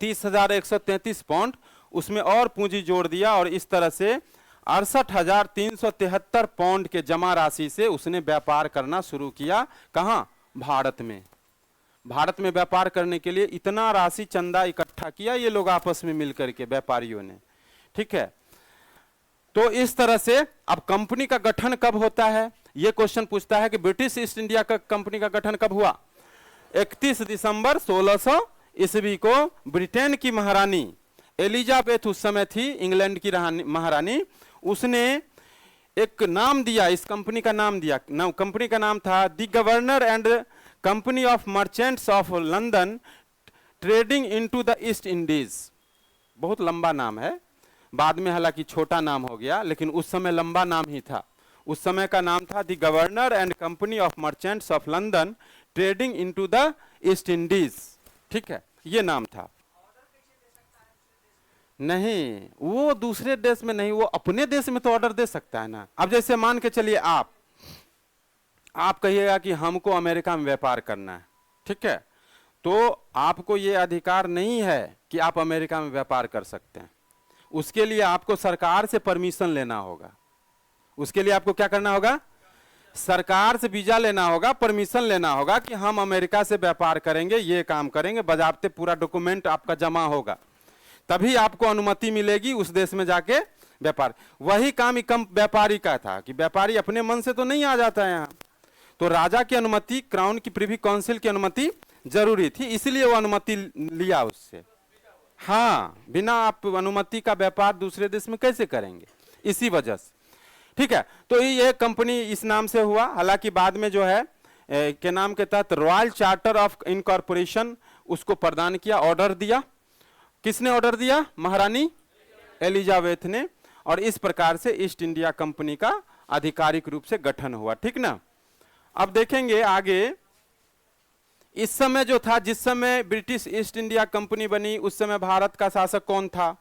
30,133 पाउंड, उसमें और पूंजी जोड़ दिया, और इस तरह से 68,373 पाउंड के जमा राशि से उसने व्यापार करना शुरू किया। कहाँ, भारत में। भारत में व्यापार करने के लिए इतना राशि चंदा इकट्ठा किया ये लोग आपस में मिलकर के व्यापारियों ने। ठीक है, तो इस तरह से अब कंपनी का गठन कब होता है, ये क्वेश्चन पूछता है कि ब्रिटिश ईस्ट इंडिया का कंपनी का गठन कब हुआ। 31 दिसंबर 1600 ईस्वी को ब्रिटेन की महारानी एलिजाबेथ उस समय थी, इंग्लैंड की महारानी, उसने एक नाम दिया, इस कंपनी का नाम दिया, कंपनी का नाम था the governor and company of merchants of London trading into the east Indies. बहुत लंबा नाम है, बाद में हालांकि छोटा नाम हो गया, लेकिन उस समय लंबा नाम ही था। उस समय का नाम था the governor and company of merchants of London trading into the east Indies. ठीक है, ये नाम था। नहीं, वो दूसरे देश में नहीं, वो अपने देश में तो ऑर्डर दे सकता है ना। अब जैसे मान के चलिए आप कहिएगा कि हमको अमेरिका में व्यापार करना है, ठीक है, तो आपको ये अधिकार नहीं है कि आप अमेरिका में व्यापार कर सकते हैं। उसके लिए आपको सरकार से परमिशन लेना होगा। उसके लिए आपको क्या करना होगा, सरकार से वीजा लेना होगा, परमिशन लेना होगा कि हम अमेरिका से व्यापार करेंगे, ये काम करेंगे, बजाबते पूरा डॉक्यूमेंट आपका जमा होगा, तभी आपको अनुमति मिलेगी उस देश में जाके व्यापार। वही काम व्यापारी का था कि व्यापारी अपने मन से तो नहीं आ जाता है यहाँ, तो राजा की अनुमति, क्राउन की प्रिवी काउंसिल की अनुमति जरूरी थी, इसलिए वो अनुमति लिया उससे। हाँ, बिना आप अनुमति का व्यापार दूसरे देश में कैसे करेंगे, इसी वजह से। ठीक है, तो ये कंपनी इस नाम से हुआ। हालांकि बाद में जो है के नाम के तहत रॉयल चार्टर ऑफ इनकॉर्पोरेशन उसको प्रदान किया, ऑर्डर दिया। किसने ऑर्डर दिया, महारानी एलिजाबेथ ने, और इस प्रकार से ईस्ट इंडिया कंपनी का आधिकारिक रूप से गठन हुआ। ठीक ना। अब देखेंगे आगे, इस समय जो था, जिस समय ब्रिटिश ईस्ट इंडिया कंपनी बनी, उस समय भारत का शासक कौन था,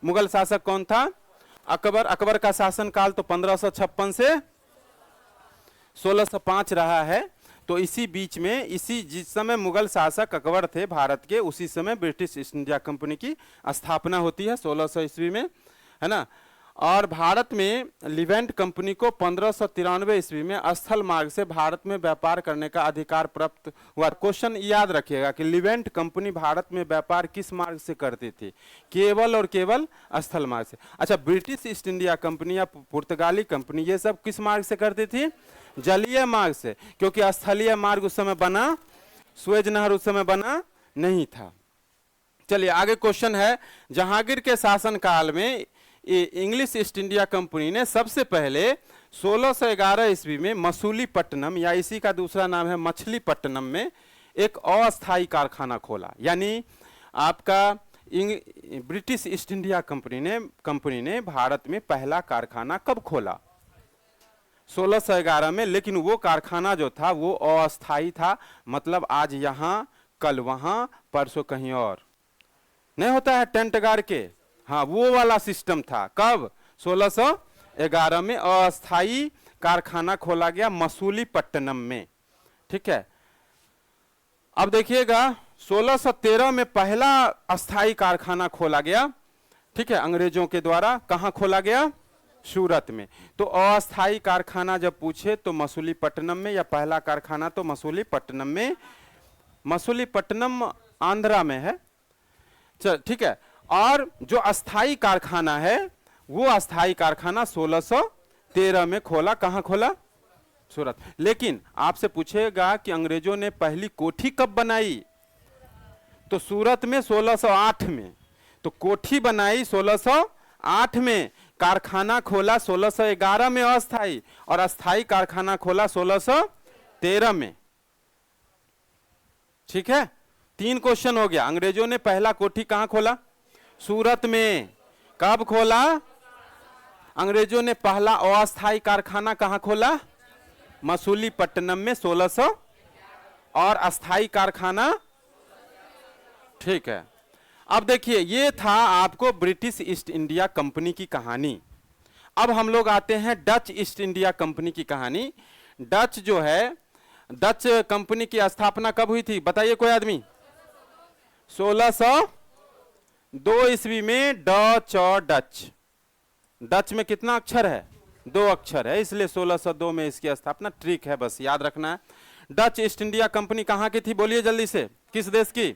मुगल शासक कौन था, अकबर। अकबर का शासनकाल तो 1556 से 1605 रहा है। तो इसी बीच में, जिस समय मुगल शासक अकबर थे भारत के, उसी समय ब्रिटिश ईस्ट इंडिया कंपनी की स्थापना होती है 1600 ईस्वी में, है ना। और भारत में लिवेंट कंपनी को 1593 ईस्वी में स्थल मार्ग से भारत में व्यापार करने का अधिकार प्राप्त हुआ। क्वेश्चन याद रखिएगा कि लिवेंट कंपनी भारत में व्यापार किस मार्ग से करती थी, केवल और केवल स्थल मार्ग से। अच्छा, ब्रिटिश ईस्ट इंडिया कंपनी या पुर्तगाली कंपनी ये सब किस मार्ग से करती थी, जलीय मार्ग से, क्योंकि स्थलीय मार्ग उस समय बना, सुएज नहर उस समय बना नहीं था। चलिए आगे क्वेश्चन है, जहांगीर के शासन काल में इंग्लिश ईस्ट इंडिया कंपनी ने सबसे पहले 1611 ईस्वी में मसूलीपट्टनम, या इसी का दूसरा नाम है मछलीपट्टनम में एक अस्थायी कारखाना खोला। यानी आपका ब्रिटिश ईस्ट इंडिया कंपनी ने भारत में पहला कारखाना कब खोला, 1611 में। लेकिन वो कारखाना जो था वो अस्थायी था, मतलब आज यहाँ कल वहाँ परसों कहीं और, नहीं होता है टेंट गाड़ के, हाँ वो वाला सिस्टम था। कब, 1611 में अस्थायी कारखाना खोला गया मसूलीपट्टनम में। ठीक है, अब देखिएगा 1613 में पहला अस्थायी कारखाना खोला गया, ठीक है, अंग्रेजों के द्वारा। कहाँ खोला गया, सूरत में। तो अस्थाई कारखाना जब पूछे तो मसूलीपट्टनम में, या पहला कारखाना तो मसूलीपट्टनम में। मसूलीपट्टनम आंध्रा में है। चल ठीक है। और जो अस्थाई कारखाना है वो अस्थाई कारखाना 1613 में खोला। कहां खोला? सूरत। लेकिन आपसे पूछेगा कि अंग्रेजों ने पहली कोठी कब बनाई, तो सूरत में 1608 में। तो कोठी बनाई 1608 में, कारखाना खोला 1611 में अस्थाई, और अस्थाई कारखाना खोला 1613 में। ठीक है, 3 क्वेश्चन हो गया। अंग्रेजों ने पहला कोठी कहां खोला? सूरत में। कब खोला? अंग्रेजों ने पहला अस्थाई कारखाना कहां खोला? मसूलीपट्टनम में 1600, और अस्थाई कारखाना। ठीक है। अब देखिए, ये था आपको ब्रिटिश ईस्ट इंडिया कंपनी की कहानी। अब हम लोग आते हैं डच ईस्ट इंडिया कंपनी की कहानी। डच जो है, डच कंपनी की स्थापना कब हुई थी बताइए कोई आदमी? 1602 ईस्वी में। डच और डच, डच में कितना अक्षर है? 2 अक्षर है, इसलिए 1602 में इसकी स्थापना। ट्रिक है, बस याद रखना है। डच ईस्ट इंडिया कंपनी कहां की थी बोलिए जल्दी से? किस देश की?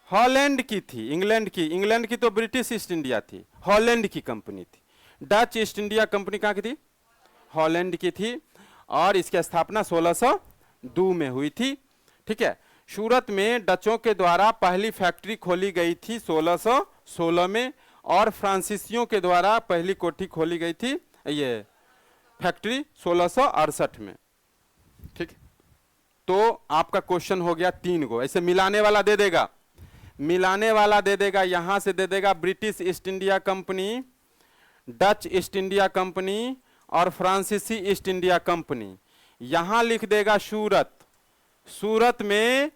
हॉलैंड की थी। इंग्लैंड की? इंग्लैंड की तो ब्रिटिश ईस्ट इंडिया थी, हॉलैंड की कंपनी थी। डच ईस्ट इंडिया कंपनी कहां की थी? हॉलैंड की थी, और इसकी स्थापना 1602 में हुई थी। ठीक है। सूरत में डचों के द्वारा पहली फैक्ट्री खोली गई थी 1616 में, और फ्रांसीसियों के द्वारा पहली कोठी खोली गई थी, ये फैक्ट्री 1668 में। ठीक। तो आपका क्वेश्चन हो गया 3 गो। ऐसे मिलाने वाला दे देगा, मिलाने वाला दे देगा, यहां से दे देगा British east India company, Dutch east India company, और फ्रांसीसी ईस्ट इंडिया कंपनी। यहां लिख देगा सूरत, सूरत में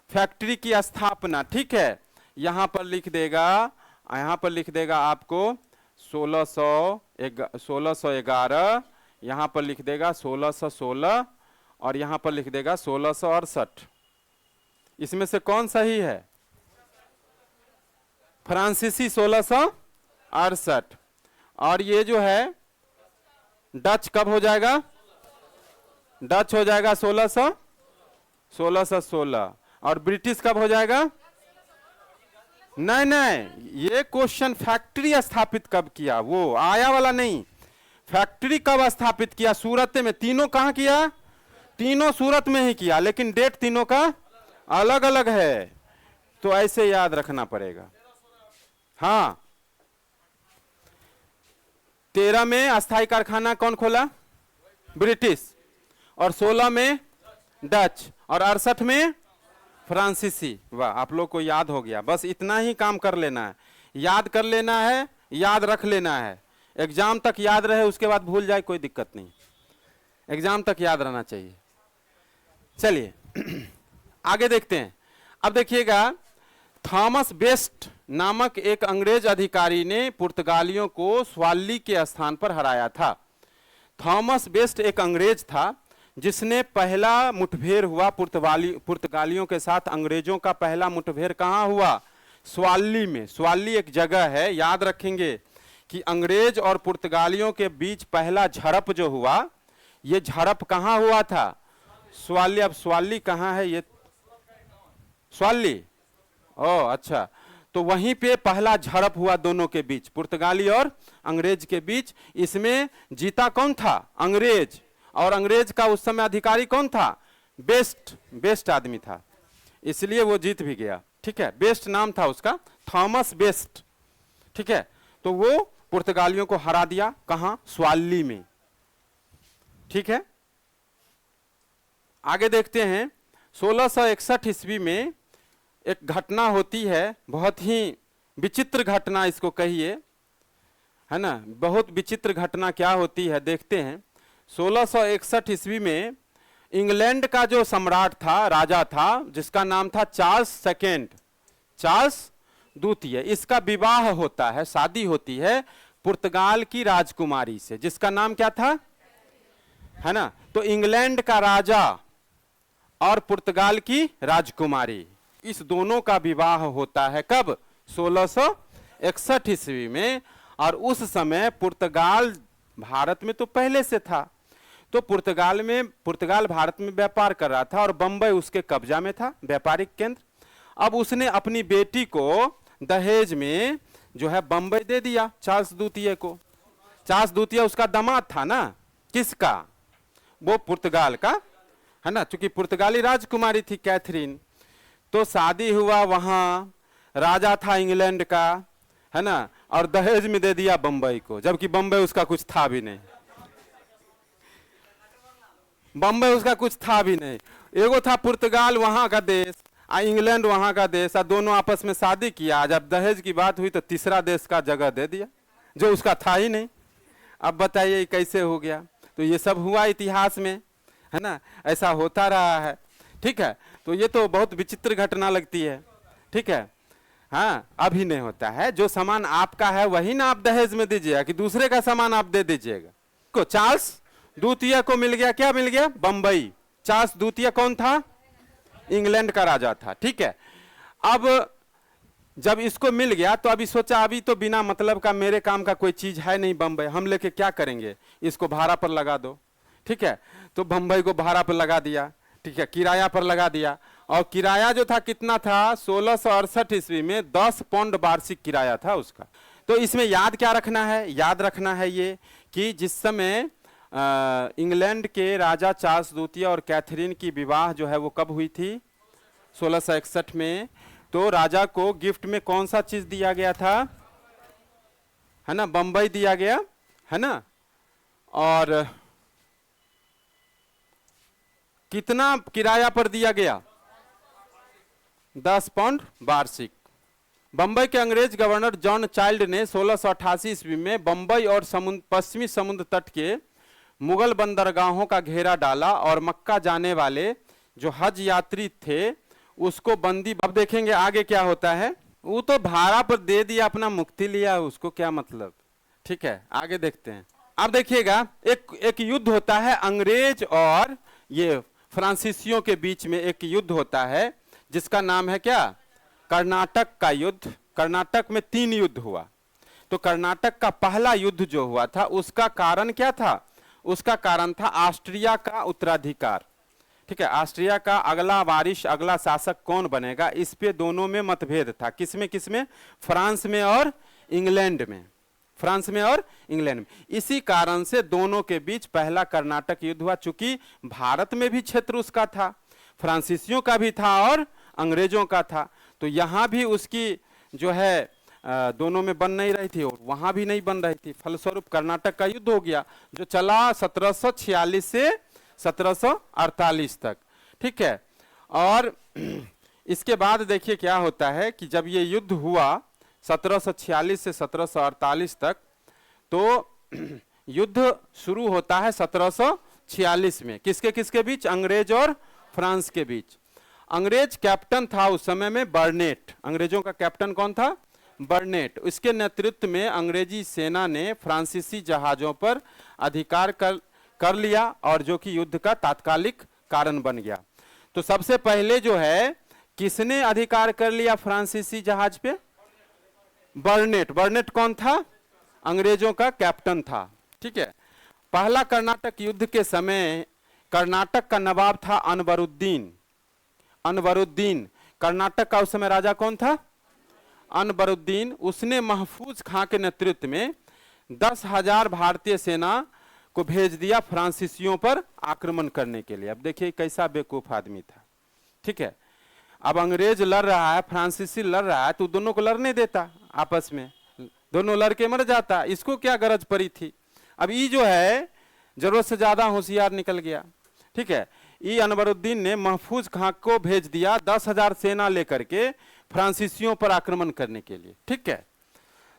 फैक्ट्री की स्थापना। ठीक है। यहां पर लिख देगा, यहां पर लिख देगा आपको 1611, यहां पर लिख देगा 1616, और यहां पर लिख देगा 1668। इसमें से कौन सही है? फ्रांसीसी 1668। और ये जो है डच कब हो जाएगा? डच हो जाएगा 1616, और ब्रिटिश कब हो जाएगा? नहीं नहीं, ये क्वेश्चन फैक्ट्री स्थापित कब किया वो आया वाला नहीं। फैक्ट्री कब स्थापित किया? सूरत में। तीनों कहां किया? तीनों सूरत में ही किया, लेकिन डेट तीनों का अलग अलग है, तो ऐसे याद रखना पड़ेगा। हाँ, 13 में अस्थाई कारखाना कौन खोला? ब्रिटिश। और 16 में डच, और 68 में फ्रांसीसी। वाह, आप लोग को याद हो गया। बस इतना ही काम कर लेना है, याद कर लेना है, याद रख लेना है। एग्जाम तक याद रहे, उसके बाद भूल जाए कोई दिक्कत नहीं, एग्जाम तक याद रहना चाहिए। चलिए आगे देखते हैं। अब देखिएगा, थॉमस बेस्ट नामक एक अंग्रेज अधिकारी ने पुर्तगालियों को स्वाली के स्थान पर हराया था। थॉमस बेस्ट एक अंग्रेज था जिसने पहला मुठभेड़ हुआ पुर्तगालियों के साथ। अंग्रेजों का पहला मुठभेड़ कहां हुआ? स्वाली में। स्वाली एक जगह है, याद रखेंगे कि अंग्रेज और पुर्तगालियों के बीच पहला झड़प जो हुआ, ये झड़प कहां हुआ था? स्वाली। अब स्वाली कहां है? ये स्वाली। ओह अच्छा, तो वहीं पे पहला झड़प हुआ दोनों के बीच, पुर्तगाली और अंग्रेज के बीच। इसमें जीता कौन था? अंग्रेज। और अंग्रेज का उस समय अधिकारी कौन था? बेस्ट आदमी था, इसलिए वो जीत भी गया। ठीक है, बेस्ट नाम था उसका, थॉमस बेस्ट। ठीक है, तो वो पुर्तगालियों को हरा दिया। कहां? स्वाली में। ठीक है, आगे देखते हैं। 1661 ईस्वी में एक घटना होती है, बहुत ही विचित्र घटना इसको कहिए, है ना। बहुत विचित्र घटना क्या होती है देखते हैं। 1661 ईस्वी में इंग्लैंड का जो सम्राट था, राजा था, जिसका नाम था चार्ल्स सेकेंड, चार्ल्स द्वितीय, इसका विवाह होता है, शादी होती है पुर्तगाल की राजकुमारी से, जिसका नाम क्या था? है ना। तो इंग्लैंड का राजा और पुर्तगाल की राजकुमारी, इस दोनों का विवाह होता है कब? 1661 ईस्वी में। और उस समय पुर्तगाल भारत में तो पहले से था, तो पुर्तगाल भारत में व्यापार कर रहा था और बंबई उसके कब्जा में था, व्यापारिक केंद्र। अब उसने अपनी बेटी को दहेज में जो है बंबई दे दिया चार्ल्स द्वितीय को। चार्ल्स द्वितीय उसका दामाद था ना, किसका, वो पुर्तगाल का, है ना, क्योंकि पुर्तगाली राजकुमारी थी कैथरीन। तो शादी हुआ वहां, राजा था इंग्लैंड का, है ना, और दहेज में दे दिया बंबई को, जबकि बंबई उसका कुछ था भी नहीं। बंबई उसका कुछ था भी नहीं। एगो था पुर्तगाल वहां का देश, इंग्लैंड वहां का देश, दोनों आपस में शादी किया। जब दहेज की बात हुई तो तीसरा देश का जगह दे दिया जो उसका था ही नहीं। अब बताइए कैसे हो गया। तो ये सब हुआ इतिहास में, है ना, ऐसा होता रहा है। ठीक है, तो ये तो बहुत विचित्र घटना लगती है। ठीक है, हाँ, अभी नहीं होता है। जो सामान आपका है वही ना आप दहेज में दीजिएगा, कि दूसरे का सामान आप दे दीजिएगा। को चार्ल्स द्वितीय को मिल गया, क्या मिल गया, बंबई। चार्ल्स द्वितीय कौन था, इंग्लैंड का राजा था। ठीक है, अब जब इसको मिल गया तो अभी सोचा अभी तो बिना मतलब का मेरे काम का कोई चीज है नहीं बंबई, हम लेके क्या करेंगे, इसको भाड़ा पर लगा दो। ठीक है, तो बंबई को भाड़ा पर लगा दिया। ठीक है, किराया पर लगा दिया। और किराया जो था कितना था, 1668 ईस्वी में 10 पाउंड वार्षिक किराया था उसका। तो इसमें याद क्या रखना है, याद रखना है ये कि जिस समय इंग्लैंड के राजा चार्ल्स द्वितीय और कैथरीन की विवाह जो है वो कब हुई थी, 1661 में। तो राजा को गिफ्ट में कौन सा चीज दिया गया था, है ना, बंबई दिया गया, है ना। और कितना किराया पर दिया गया, 10 पाउंड वार्षिक। बंबई के अंग्रेज गवर्नर जॉन चाइल्ड ने 1688 ईस्वी में बंबई और पश्चिमी समुद्र तट के मुगल बंदरगाहों का घेरा डाला और मक्का जाने वाले जो हज यात्री थे उसको बंदी। अब देखेंगे आगे क्या होता है। वो तो भाड़ा पर दे दिया, अपना मुक्ति लिया, उसको क्या मतलब। ठीक है, आगे देखते हैं। अब देखिएगा, एक युद्ध होता है अंग्रेज और ये फ्रांसीसियों के बीच में एक युद्ध होता है जिसका नाम है क्या, कर्नाटक का युद्ध। कर्नाटक में 3 युद्ध हुआ। तो कर्नाटक का पहला युद्ध जो हुआ था उसका कारण क्या था, उसका कारण था ऑस्ट्रिया का उत्तराधिकार। ठीक है, ऑस्ट्रिया का अगला वारिस, अगला शासक कौन बनेगा, इस पे दोनों में मतभेद था। किसमें किसमें, फ्रांस में और इंग्लैंड में, फ्रांस में और इंग्लैंड में। इसी कारण से दोनों के बीच पहला कर्नाटक युद्ध हुआ। चूंकि भारत में भी क्षेत्र उसका था, फ्रांसीसियों का भी था और अंग्रेजों का था, तो यहाँ भी उसकी जो है दोनों में बन नहीं रही थी और वहां भी नहीं बन रही थी। फलस्वरूप कर्नाटक का युद्ध हो गया जो चला 1746 से 1748 तक। ठीक है, और इसके बाद देखिए क्या होता है कि जब ये युद्ध हुआ 1746 से 1748 तक, तो युद्ध शुरू होता है 1746 में। किसके किसके बीच, अंग्रेज और फ्रांस के बीच। अंग्रेज कैप्टन था उस समय में बर्नेट। अंग्रेजों का कैप्टन कौन था, बर्नेट। इसके नेतृत्व में अंग्रेजी सेना ने फ्रांसीसी जहाजों पर अधिकार कर लिया और जो कि युद्ध का तात्कालिक कारण बन गया। तो सबसे पहले जो है किसने अधिकार कर लिया फ्रांसीसी जहाज पे, बर्नेट। बर्नेट कौन था, अंग्रेजों का कैप्टन था। ठीक है, पहला कर्नाटक युद्ध के समय कर्नाटक का नवाब था अनवरुद्दीन। अनवरुद्दीन कर्नाटक का उस समय राजा कौन था, अनवरुद्दीन। उसने महफूज खां के नेतृत्व में 10,000 भारतीय सेना को भेज दिया फ्रांसीसियों पर आक्रमण करने के लिए। अब देखिए कैसा बेवकूफ आदमी था। ठीक है, अब अंग्रेज लड़ रहा है, फ्रांसीसी लड़ रहा है, तो दोनों को लड़ने देता आपस में, दोनों लड़के मर जाता, इसको क्या गरज पड़ी थी। अब ये जो है जरूरत से ज्यादा होशियार निकल गया। ठीक है, ये अनवरुद्दीन ने महफूज खां को भेज दिया 10,000 सेना लेकर के फ्रांसीसियों पर आक्रमण करने के लिए। ठीक है,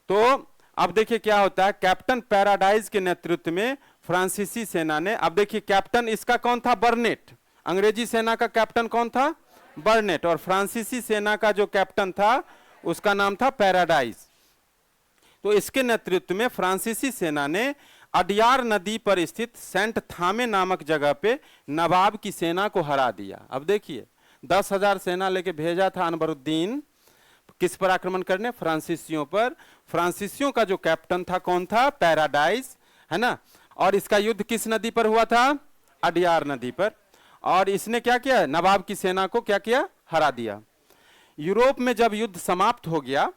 तो अब देखिए क्या होता है, कैप्टन पैराडाइज के नेतृत्व में फ्रांसीसी सेना ने, अब देखिए कैप्टन इसका कौन था, बर्नेट। अंग्रेजी सेना का कैप्टन कौन था, बर्नेट, और फ्रांसीसी सेना का जो कैप्टन था उसका नाम था पैराडाइज। तो इसके नेतृत्व में फ्रांसीसी सेना ने अडियार नदी पर स्थित सेंट थामे नामक जगह पे नवाब की सेना को हरा दिया। अब देखिए 10,000 सेना लेके भेजा था अनवरुद्दीन किस पर आक्रमण करने? फ्रांसीसियों पर। फ्रांसीसियों का जो कैप्टन था कौन था? पैराडाइज, है ना। और इसका युद्ध किस नदी पर हुआ था? अडयार नदी पर। और इसने क्या किया? नवाब की सेना को क्या किया? हरा दिया। यूरोप में जब युद्ध समाप्त हो गया,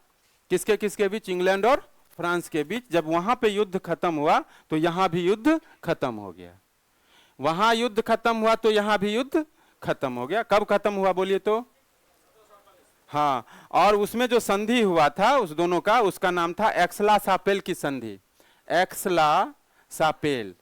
किसके किसके बीच? इंग्लैंड और फ्रांस के बीच। जब वहां पे युद्ध खत्म हुआ तो यहां भी युद्ध खत्म हो गया। वहां युद्ध खत्म हुआ तो यहां भी युद्ध खत्म हो गया। कब खत्म हुआ बोलिए तो? हाँ, और उसमें जो संधि हुआ था उस दोनों का, उसका नाम था एक्सला सापेल की संधि। एक्सला सापेल,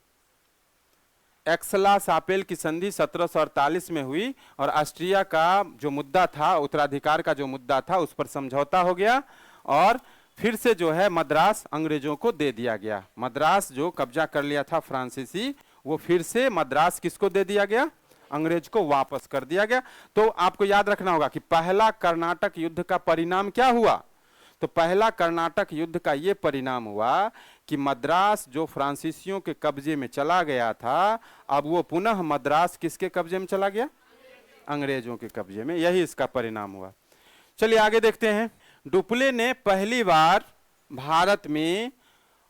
एक्सला सापेल की संधि 1748 में हुई। और ऑस्ट्रिया का जो मुद्दा था, उत्तराधिकार का जो मुद्दा था, उस पर समझौता हो गया और फिर से जो है मद्रास अंग्रेजों को दे दिया गया। मद्रास जो कब्जा कर लिया था फ्रांसीसी, वो फिर से मद्रास किसको दे दिया गया? अंग्रेज को वापस कर दिया गया। तो आपको याद रखना होगा कि पहला कर्नाटक युद्ध का परिणाम क्या हुआ? तो पहला कर्नाटक युद्ध का ये परिणाम हुआ कि मद्रास जो फ्रांसीसियों के कब्जे में चला गया था, अब वो पुनः मद्रास किसके कब्जे में चला गया? अंग्रेजों के कब्जे में। यही इसका परिणाम हुआ। चलिए आगे देखते हैं। डुप्ले ने पहली बार भारत में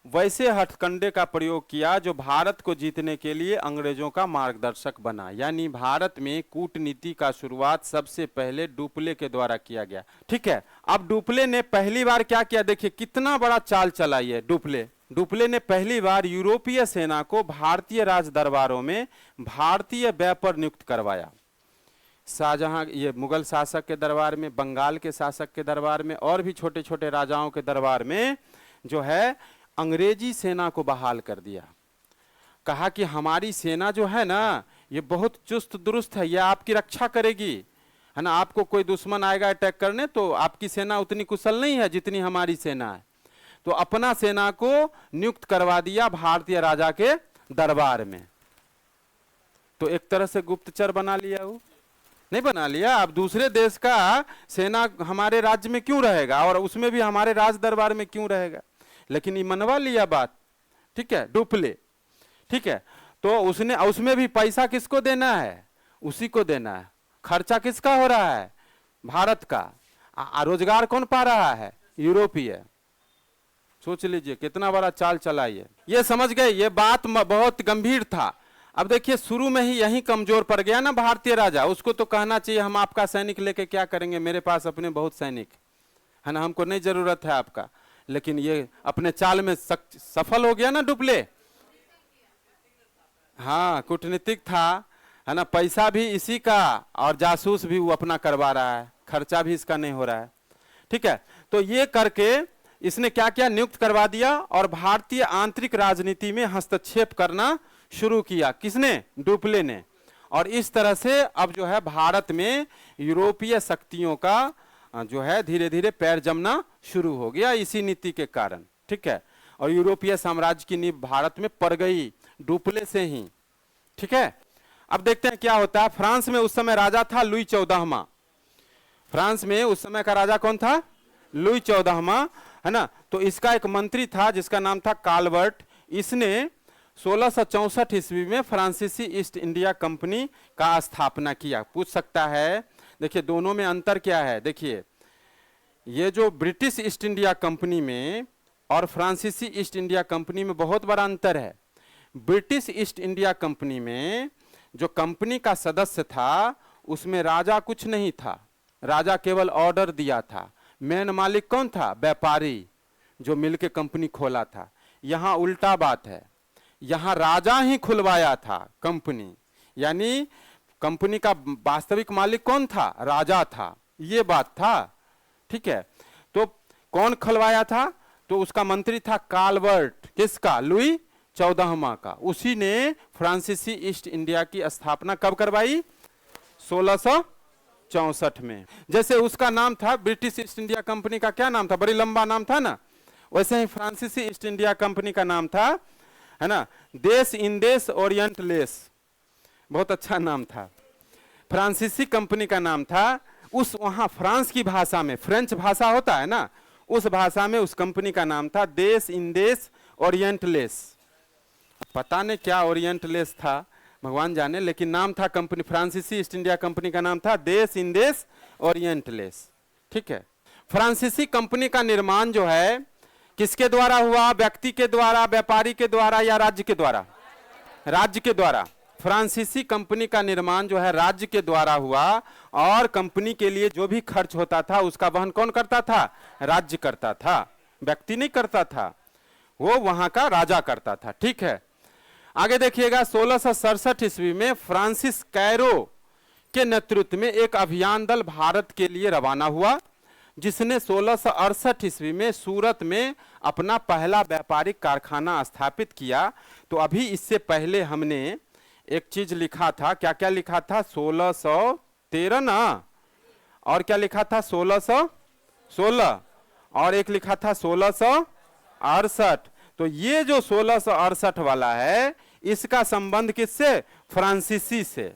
वैसे हथकंडे का प्रयोग किया जो भारत को जीतने के लिए अंग्रेजों का मार्गदर्शक बना। यानी भारत में कूटनीति का शुरुआत सबसे पहले डुप्ले के द्वारा किया गया। ठीक है, अब डुप्ले ने पहली बार क्या किया? देखिए कितना बड़ा चाल चलाई है डुप्ले। डुप्ले ने पहली बार यूरोपीय सेना को भारतीय राज दरबारों में भारतीय व्यय पर नियुक्त करवाया। शाहजहां, ये मुगल शासक के दरबार में, बंगाल के शासक के दरबार में और भी छोटे छोटे राजाओं के दरबार में जो है अंग्रेजी सेना को बहाल कर दिया। कहा कि हमारी सेना जो है ना, ये बहुत चुस्त दुरुस्त है, ये आपकी रक्षा करेगी, है ना। आपको कोई दुश्मन आएगा अटैक करने तो आपकी सेना उतनी कुशल नहीं है जितनी हमारी सेना है। तो अपना सेना को नियुक्त करवा दिया भारतीय राजा के दरबार में। तो एक तरह से गुप्तचर बना लिया। वो नहीं बना लिया। अब दूसरे देश का सेना हमारे राज्य में क्यों रहेगा और उसमें भी हमारे राज दरबार में क्यों रहेगा? लेकिन ये मनवा लिया बात। ठीक है, डुप्ले। ठीक है, तो उसने, उसमें भी पैसा किसको देना है? उसी को देना है। खर्चा किसका हो रहा है? भारत का। रोजगार कौन पा रहा है? यूरोपीय। सोच लीजिए कितना बड़ा चाल चला ये समझ गए। ये बात बहुत गंभीर था। अब देखिए शुरू में ही यही कमजोर पड़ गया ना भारतीय राजा। उसको तो कहना चाहिए हम आपका सैनिक लेके क्या करेंगे, मेरे पास अपने बहुत सैनिक है ना, हमको नहीं जरूरत है आपका। लेकिन ये अपने चाल में सफल हो गया ना डुप्ले। हाँ, कूटनीतिक था, है ना। पैसा भी इसी का और जासूस भी वो अपना करवा रहा है, खर्चा भी इसका नहीं हो रहा है। ठीक है, तो ये करके इसने क्या किया? नियुक्त करवा दिया और भारतीय आंतरिक राजनीति में हस्तक्षेप करना शुरू किया। किसने? डुप्ले ने। और इस तरह से अब जो है भारत में यूरोपीय शक्तियों का जो है धीरे धीरे पैर जमना शुरू हो गया इसी नीति के कारण। ठीक है, और यूरोपीय साम्राज्य की नींव भारत में पड़ गई डुप्ले से ही। ठीक है, अब देखते हैं क्या होता है। फ्रांस में उस समय राजा था लुई 14वां। फ्रांस में उस समय का राजा कौन था? लुई 14वां, है ना। तो इसका एक मंत्री था जिसका नाम था काल्वर्ट। इसने 1664 ईस्वी में फ्रांसीसी ईस्ट इंडिया कंपनी का स्थापना किया। पूछ सकता है, देखिए दोनों में अंतर क्या है? देखिए ये जो ब्रिटिश ईस्ट इंडिया कंपनी में और फ्रांसीसी ईस्ट इंडिया कंपनी में बहुत बड़ा अंतर है। ब्रिटिश ईस्ट इंडिया कंपनी में जो कंपनी का सदस्य था उसमें राजा कुछ नहीं था, राजा केवल ऑर्डर दिया था। मेन मालिक कौन था? व्यापारी जो मिलके कंपनी खोला था। यहाँ उल्टा बात है, यहाँ राजा ही खुलवाया था कंपनी, यानी कंपनी का वास्तविक मालिक कौन था? राजा था। ये बात था। ठीक है, तो कौन खुलवाया था? तो उसका मंत्री था काल्वर्ट। किसका? लुई 14वां का। उसी ने फ्रांसीसी ईस्ट इंडिया की स्थापना कब करवाई? 1664 में। जैसे उसका नाम था ब्रिटिश ईस्ट इंडिया कंपनी का क्या नाम था? बड़ी लंबा नाम था ना। वैसे ही फ्रांसीसी ईस्ट इंडिया कंपनी का नाम था, है ना, देश इंदेश ओरिएंट लेस। बहुत अच्छा नाम था। फ्रांसीसी कंपनी का नाम था। उस वहां फ्रांस की भाषा में, फ्रेंच भाषा होता है ना, उस भाषा में उस कंपनी का नाम था देश इंदेश ओरिएंट लेस। पता नहीं क्या ओरिएंट लेस था, भगवान जाने, लेकिन नाम था कंपनी, फ्रांसीसी ईस्ट इंडिया कंपनी का नाम था देश इंदेश ओरिएंट लेस। ठीक है, फ्रांसीसी कंपनी का निर्माण जो है किसके द्वारा हुआ? व्यक्ति के द्वारा, व्यापारी के द्वारा या राज्य के द्वारा? राज्य के द्वारा। फ्रांसीसी कंपनी का निर्माण जो है राज्य के द्वारा हुआ और कंपनी के लिए जो भी खर्च होता था उसका वहन कौन करता था? राज्य करता था, व्यक्ति नहीं करता था, वो वहां का राजा करता था। ठीक है, आगे देखिएगा 1667 ईस्वी में फ्रांसिस कैरो के नेतृत्व में एक अभियान दल भारत के लिए रवाना हुआ, जिसने 1668 ईस्वी में सूरत में अपना पहला व्यापारिक कारखाना स्थापित किया। तो अभी इससे पहले हमने एक चीज लिखा था, क्या क्या लिखा था? 1613 ना, और क्या लिखा था? 1616, और एक लिखा था 1668। तो ये जो 1668 वाला है इसका संबंध किससे? फ्रांसीसी से।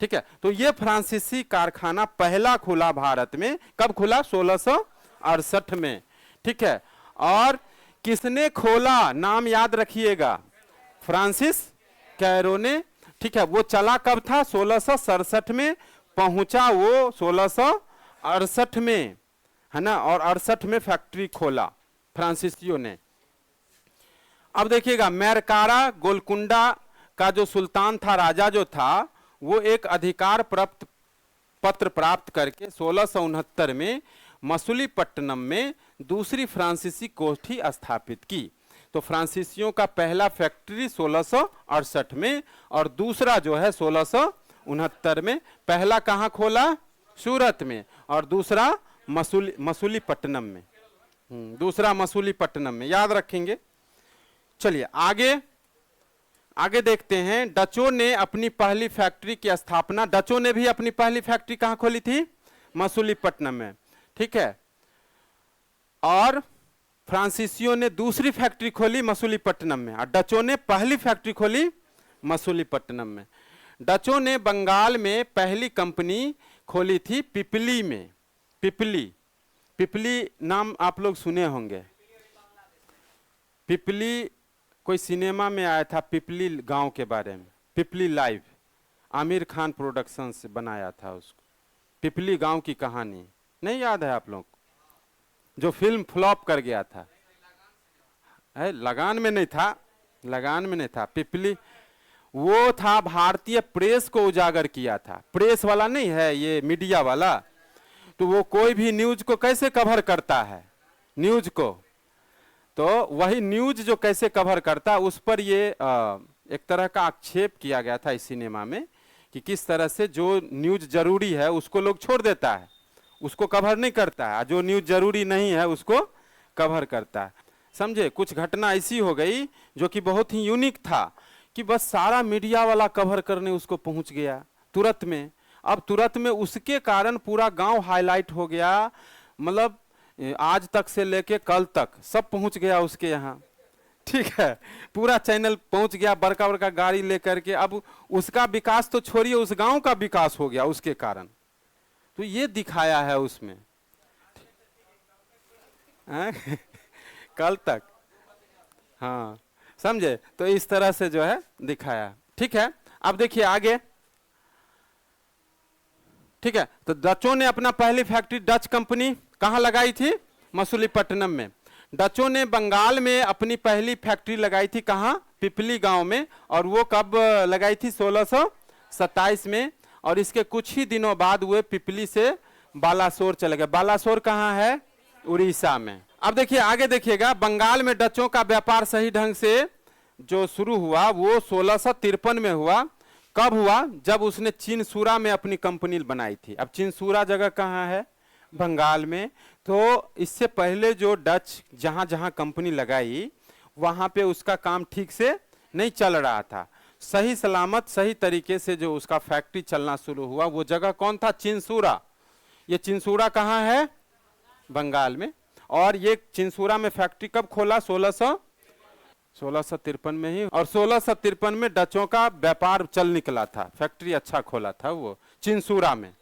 ठीक है, तो ये फ्रांसीसी कारखाना पहला खुला भारत में, कब खुला? 1668 में। ठीक है, और किसने खोला? नाम याद रखिएगा, फ्रांसिस कैरो ने। ठीक है, वो चला कब था? 1667 में, पहुंचा वो 1668 में, है ना, और 68 में फैक्ट्री खोला फ्रांसीसियों ने। अब देखिएगा मैरकारा गोलकुंडा का जो सुल्तान था, राजा जो था, वो एक अधिकार प्राप्त पत्र प्राप्त करके 1669 में मसूलीपट्टनम में दूसरी फ्रांसीसी कोठी स्थापित की। तो फ्रांसीसियों का पहला फैक्ट्री 1668 में और दूसरा जो है 1669 में। पहला कहाँ खोला? सूरत में, और दूसरा मसूलीपट्टनम में। दूसरा मसूलीपट्टनम में, याद रखेंगे। चलिए आगे देखते हैं। डचों ने अपनी पहली फैक्ट्री की स्थापना, डचों ने भी अपनी पहली फैक्ट्री कहां खोली थी? मसूलीपट्टनम में। ठीक है, और फ्रांसीसियों ने दूसरी फैक्ट्री खोली मसूलीपट्टनम में, और डचों ने पहली फैक्ट्री खोली मसूलीपट्टनम में। डचों ने बंगाल में पहली कंपनी खोली थी पिपली में। पिपली नाम आप लोग सुने होंगे। पिपली कोई सिनेमा में आया था, पिपली गांव के बारे में, पिपली लाइव, आमिर खान प्रोडक्शन से बनाया था उसको। पिपली गांव की कहानी नहीं याद है आप लोग? जो फिल्म फ्लॉप कर गया था, है लगान में नहीं था, लगान में नहीं था। पिपली वो था, भारतीय प्रेस को उजागर किया था। प्रेस वाला नहीं है ये, मीडिया वाला। तो वो कोई भी न्यूज को कैसे कवर करता है, न्यूज को, तो वही न्यूज जो कैसे कवर करता, उस पर ये एक तरह का आक्षेप किया गया था इस सिनेमा में कि किस तरह से जो न्यूज जरूरी है उसको लोग छोड़ देता है, उसको कवर नहीं करता है, जो न्यूज जरूरी नहीं है उसको कवर करता है। समझे? कुछ घटना ऐसी हो गई जो कि बहुत ही यूनिक था कि बस सारा मीडिया वाला कवर करने उसको पहुंच गया तुरंत में। अब तुरंत में उसके कारण पूरा गांव हाईलाइट हो गया, मतलब आज तक से लेके कल तक सब पहुंच गया उसके यहाँ। ठीक है, पूरा चैनल पहुंच गया, बड़का बड़का गाड़ी लेकर के। अब उसका विकास तो छोड़िए, उस गांव का विकास हो गया उसके कारण। तो ये दिखाया है उसमें कल तक, हाँ समझे? तो इस तरह से जो है दिखाया। ठीक है, अब देखिए आगे। ठीक है, तो डचों ने अपना पहली फैक्ट्री, डच कंपनी कहां लगाई थी? मसूलीपट्टनम में। डचों ने बंगाल में अपनी पहली फैक्ट्री लगाई थी, कहां? पिपली गांव में, और वो कब लगाई थी? 1627 में। और इसके कुछ ही दिनों बाद वे पिपली से बालासोर चले गए। बालासोर कहां है? उड़ीसा में। अब देखिए आगे देखिएगा, बंगाल में डचों का व्यापार सही ढंग से जो शुरू हुआ वो 1653 में हुआ। कब हुआ? जब उसने चिनसूरा में अपनी कंपनी बनाई थी। अब चिनसूरा जगह कहाँ है? बंगाल में। तो इससे पहले जो डच जहां जहां कंपनी लगाई वहां पे उसका काम ठीक से नहीं चल रहा था। सही सलामत सही तरीके से जो उसका फैक्ट्री चलना शुरू हुआ वो जगह कौन था? चिनसूरा। ये चिनसूरा कहाँ है? बंगाल में। और ये चिनसूरा में फैक्ट्री कब खोला? 1653 में ही। और 1653 में डचों का व्यापार चल निकला था, फैक्ट्री अच्छा खोला था वो चिनसूरा में।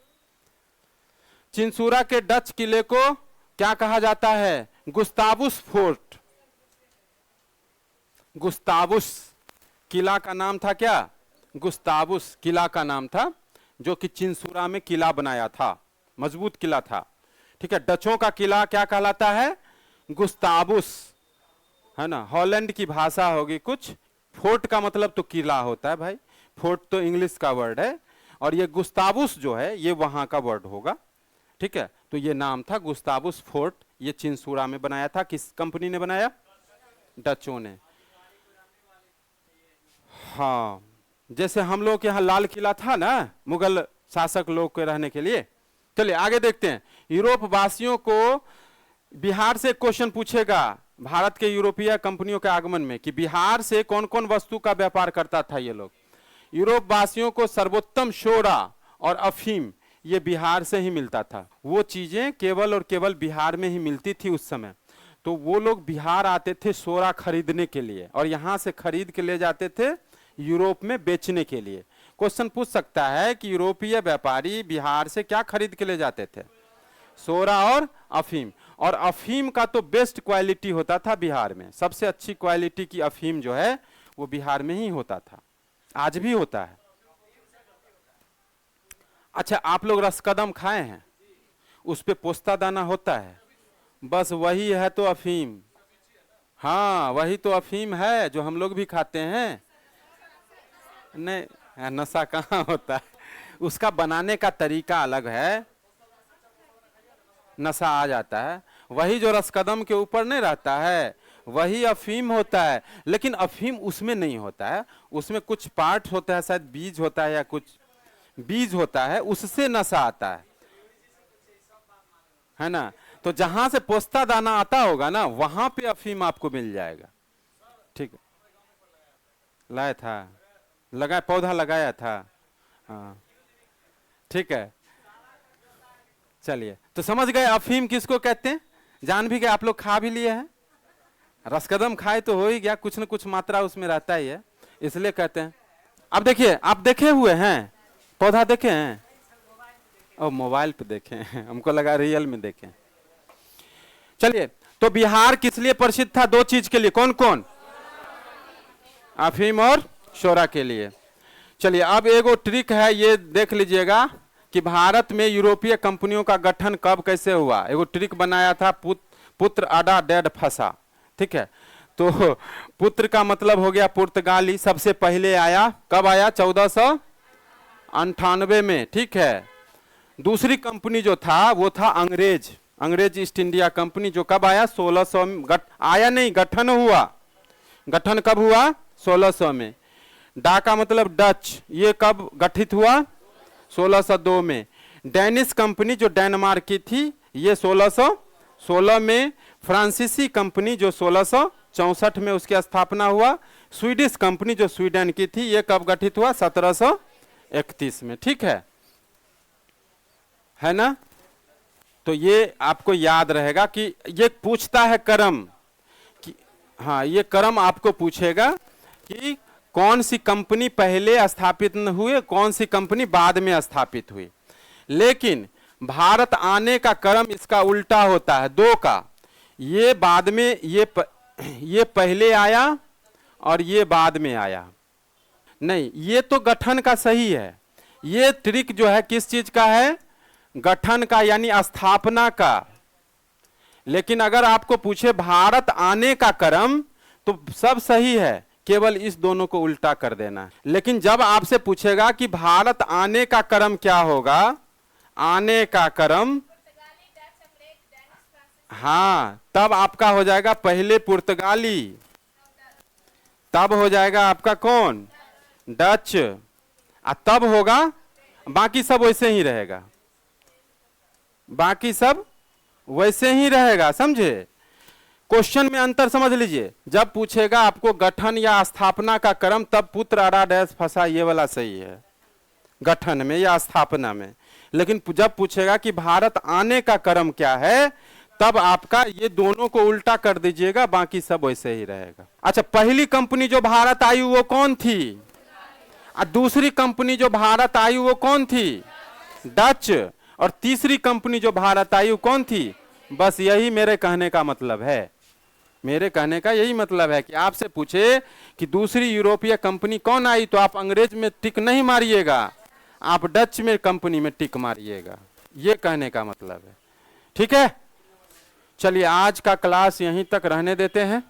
चिनसूरा के डच किले को क्या कहा जाता है? गुस्तावुस फोर्ट। गुस्तावुस किला का नाम था क्या? गुस्तावुस किला का नाम था, जो कि चिनसूरा में किला बनाया था, मजबूत किला था। ठीक है, डचों का किला क्या कहलाता है? गुस्ताबुस, है ना, हॉलैंड की भाषा होगी कुछ। फोर्ट का मतलब तो किला होता है भाई, फोर्ट तो इंग्लिश का वर्ड है, और ये गुस्ताबुस जो है ये वहां का वर्ड होगा। ठीक है, तो ये नाम था गुस्ताबुस फोर्ट। ये चिंसूरा में बनाया था, किस कंपनी ने बनाया? डचों ने। हाँ, जैसे हम लोग के यहाँ लाल किला था ना मुगल शासक लोग के रहने के लिए। चलिए आगे देखते हैं। यूरोप वासियों को बिहार से क्वेश्चन पूछेगा भारत के यूरोपीय कंपनियों के आगमन में, कि बिहार से कौन कौन वस्तु का व्यापार करता था ये लोग। यूरोप वासियों को सर्वोत्तम शोरा और अफीम ये बिहार से ही मिलता था। वो चीजें केवल और केवल बिहार में ही मिलती थी उस समय। तो वो लोग बिहार आते थे सोरा खरीदने के लिए, और यहां से खरीद के ले जाते थे यूरोप में बेचने के लिए। क्वेश्चन पूछ सकता है कि यूरोपीय व्यापारी बिहार से क्या खरीद के ले जाते थे? सोरा और अफीम। और अफीम का तो बेस्ट क्वालिटी होता था बिहार में, सबसे अच्छी क्वालिटी की अफीम जो है वो बिहार में ही होता था, आज भी होता है। अच्छा, आप लोग रसकदम खाए हैं? उस पे पोस्ता दाना होता है, बस वही है तो अफीम। हाँ, वही तो अफीम है जो हम लोग भी खाते हैं। नहीं, नशा कहाँ होता है, उसका बनाने का तरीका अलग है, नशा आ जाता है। वही जो रसकदम के ऊपर नहीं रहता है वही अफीम होता है, लेकिन अफीम उसमें नहीं होता है, उसमें कुछ पार्ट होता है, शायद बीज होता है या कुछ बीज होता है, उससे नशा आता है ना। तो जहां से पोस्ता दाना आता होगा ना वहां पे अफीम आपको मिल जाएगा। ठीक है, लाया था, लगा पौधा लगाया था। हाँ ठीक है, चलिए तो समझ गए अफीम किसको कहते हैं, जान भी गए, आप लोग खा भी लिए हैं। रसकदम खाए तो हो ही गया, कुछ न कुछ मात्रा उसमें रहता ही है, इसलिए कहते हैं। अब देखिए, आप देखे हुए हैं, पौधा देखे हैं? और मोबाइल पे देखे हैं, हमको लगा रियल में देखे। चलिए, तो बिहार किस लिए प्रसिद्ध था? दो चीज के लिए, कौन कौन? अफीम और शोरा के लिए। चलिए, अब एगो ट्रिक है, ये देख लीजिएगा कि भारत में यूरोपीय कंपनियों का गठन कब कैसे हुआ। एगो ट्रिक बनाया था, पुत्र अडा डेड फंसा। ठीक है, तो पुत्र का मतलब हो गया पुर्तगाली, सबसे पहले आया, कब आया? 1498 में। ठीक है, दूसरी कंपनी जो था वो था अंग्रेज ईस्ट इंडिया कंपनी, जो कब आया? 1600 में। आया नहीं, गठन हुआ। गठन कब हुआ? 1600 में। डा का मतलब डच, ये कब गठित हुआ? 1602 में। डेनिश कंपनी जो डेनमार्क की थी ये 1616 में। फ्रांसीसी कंपनी जो 1664 में उसकी स्थापना हुआ। स्वीडिश कंपनी जो स्वीडन की थी ये कब गठित हुआ? 1731 में। ठीक है ना। तो ये आपको याद रहेगा कि ये पूछता है क्रम कि, हाँ ये क्रम आपको पूछेगा कि कौन सी कंपनी पहले स्थापित न हुए, कौन सी कंपनी बाद में स्थापित हुई। लेकिन भारत आने का क्रम इसका उल्टा होता है, दो का। ये बाद में, ये पहले आया और ये बाद में आया। नहीं, ये तो गठन का सही है। ये ट्रिक जो है किस चीज का है? गठन का, यानी स्थापना का। लेकिन अगर आपको पूछे भारत आने का क्रम तो सब सही है, केवल इस दोनों को उल्टा कर देना है। लेकिन जब आपसे पूछेगा कि भारत आने का क्रम क्या होगा, आने का क्रम, हाँ, तब आपका हो जाएगा पहले पुर्तगाली, तब हो जाएगा आपका कौन? डच, तब होगा, बाकी सब वैसे ही रहेगा, बाकी सब वैसे ही रहेगा। समझे? क्वेश्चन में अंतर समझ लीजिए। जब पूछेगा आपको गठन या स्थापना का क्रम, तब पुत्र अड़ा डैश फंसा, ये वाला सही है गठन में या स्थापना में। लेकिन जब पूछेगा कि भारत आने का क्रम क्या है, तब आपका ये दोनों को उल्टा कर दीजिएगा, बाकी सब वैसे ही रहेगा। अच्छा, पहली कंपनी जो भारत आई वो कौन थी? दूसरी कंपनी जो भारत आई वो कौन थी? डच। और तीसरी कंपनी जो भारत आई वो कौन थी? बस यही मेरे कहने का मतलब है। मेरे कहने का यही मतलब है कि आपसे पूछे कि दूसरी यूरोपीय कंपनी कौन आई, तो आप अंग्रेज में टिक नहीं मारिएगा, आप डच में कंपनी में टिक मारिएगा। ये कहने का मतलब है। ठीक है, चलिए आज का क्लास यहीं तक रहने देते हैं।